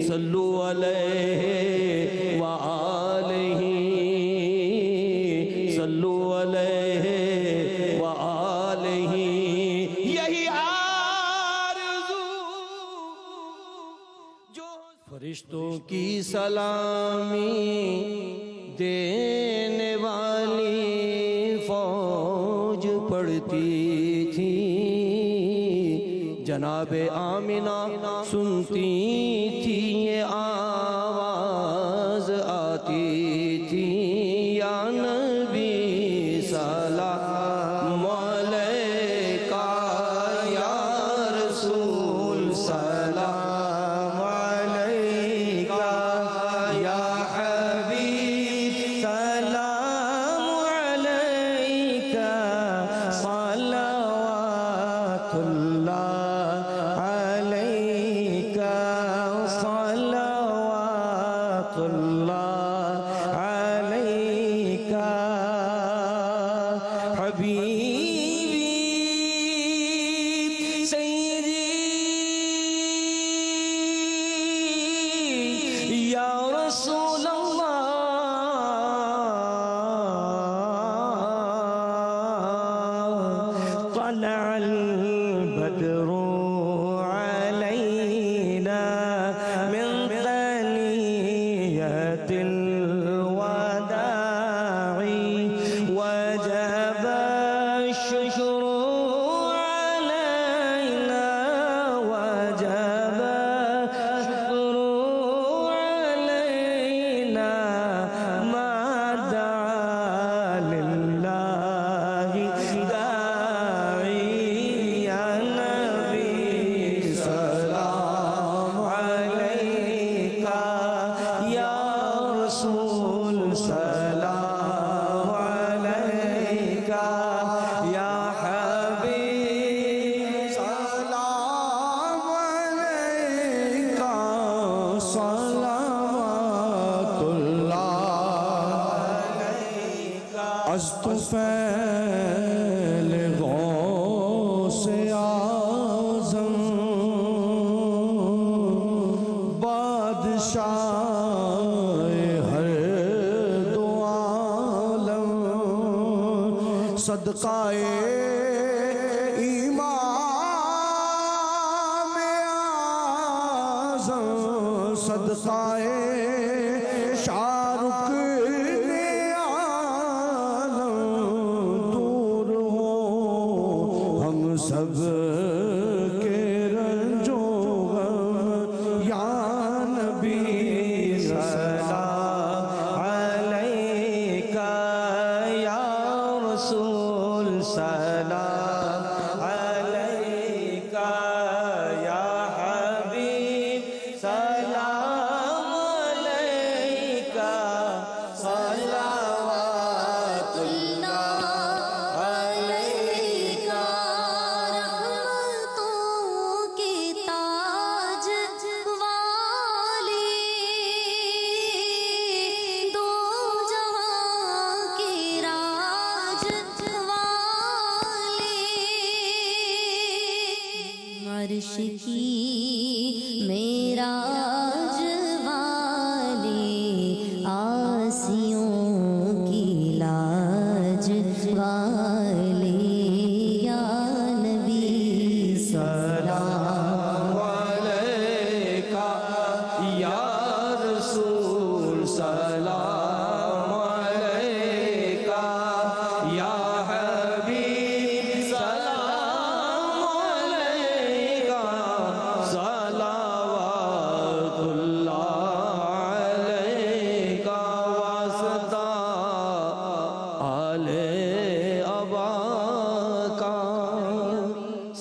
صلو علیہ وآلہ، صلو علیہ وآلہ، یہی آرزو جو فرشتوں کی سلامی دینے والی فوج پڑھتی تھی، جناب آمنہ سنتی تھی، یہ آواز آتی تھی، یا نبی سلام علیکہ، یا رسول سلام علیکہ، یا حبیب سلام علیکہ، صلوات اللہ علیکہ، صلوات اللہ علیکہ، حبیبی سیدی یا رسول اللہ، طلع البدر علينا من ثنية الوداع، وجب الشكر علينا، وجب الشكر علينا، ما دعا لله داعي، يا نبي سلام عليك، يا رسول سلام عليك، يا حبيب سلام عليك، صلوات الله عليك، استفال غوث اعظم، بادشاہ ہر دو عالم، صدقہ امام اعظم، صدقہ شاہ رکن عالم، دور ہو ہم سب کے رنج و غم، یا نبی سلام علیکہ، یا رسول سلام علیکہ، یا حبیب سلام علیکہ،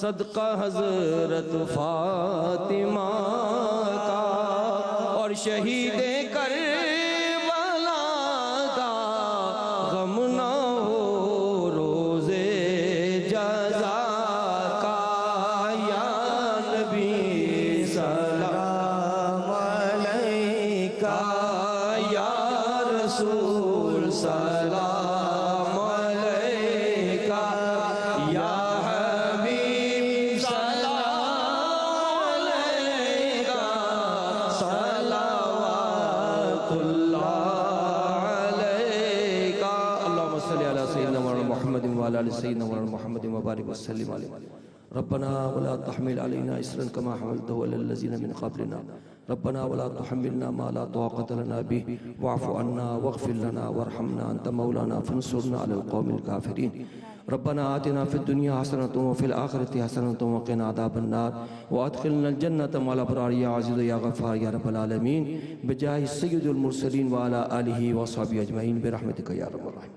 صدقہ حضرت فاطمہ کا اور شہید کربلا کا غم نہ ہو روزے جزا کا یا نبی سلام علیکہ یا رسول سلام علیکہ یا حبیب سلام علیکہ صلوات اللہ علیکہ اللہم صلی علی سیدنا مولانا محمد وعلی آل سیدنا مولانا محمد وبارک وسلم علیہ ربنا ولا تحمل علينا إصرا كما حملته على الذين من قبلنا ربنا ولا تحملنا ما لا طاقة لنا به واعف عنا واغفر لنا وارحمنا أنت مولانا فانصرنا على القوم الكافرين ربنا آتنا في الدنيا حسنة وفي الآخرة حسنة وقنا عذاب النار وأدخلنا الجنة مع الأبرار يا عزيز يا غفار يا رب العالمين بجاه السيد المرسلين وعلى آله وصحبه أجمعين برحمتك يا رب الرحيم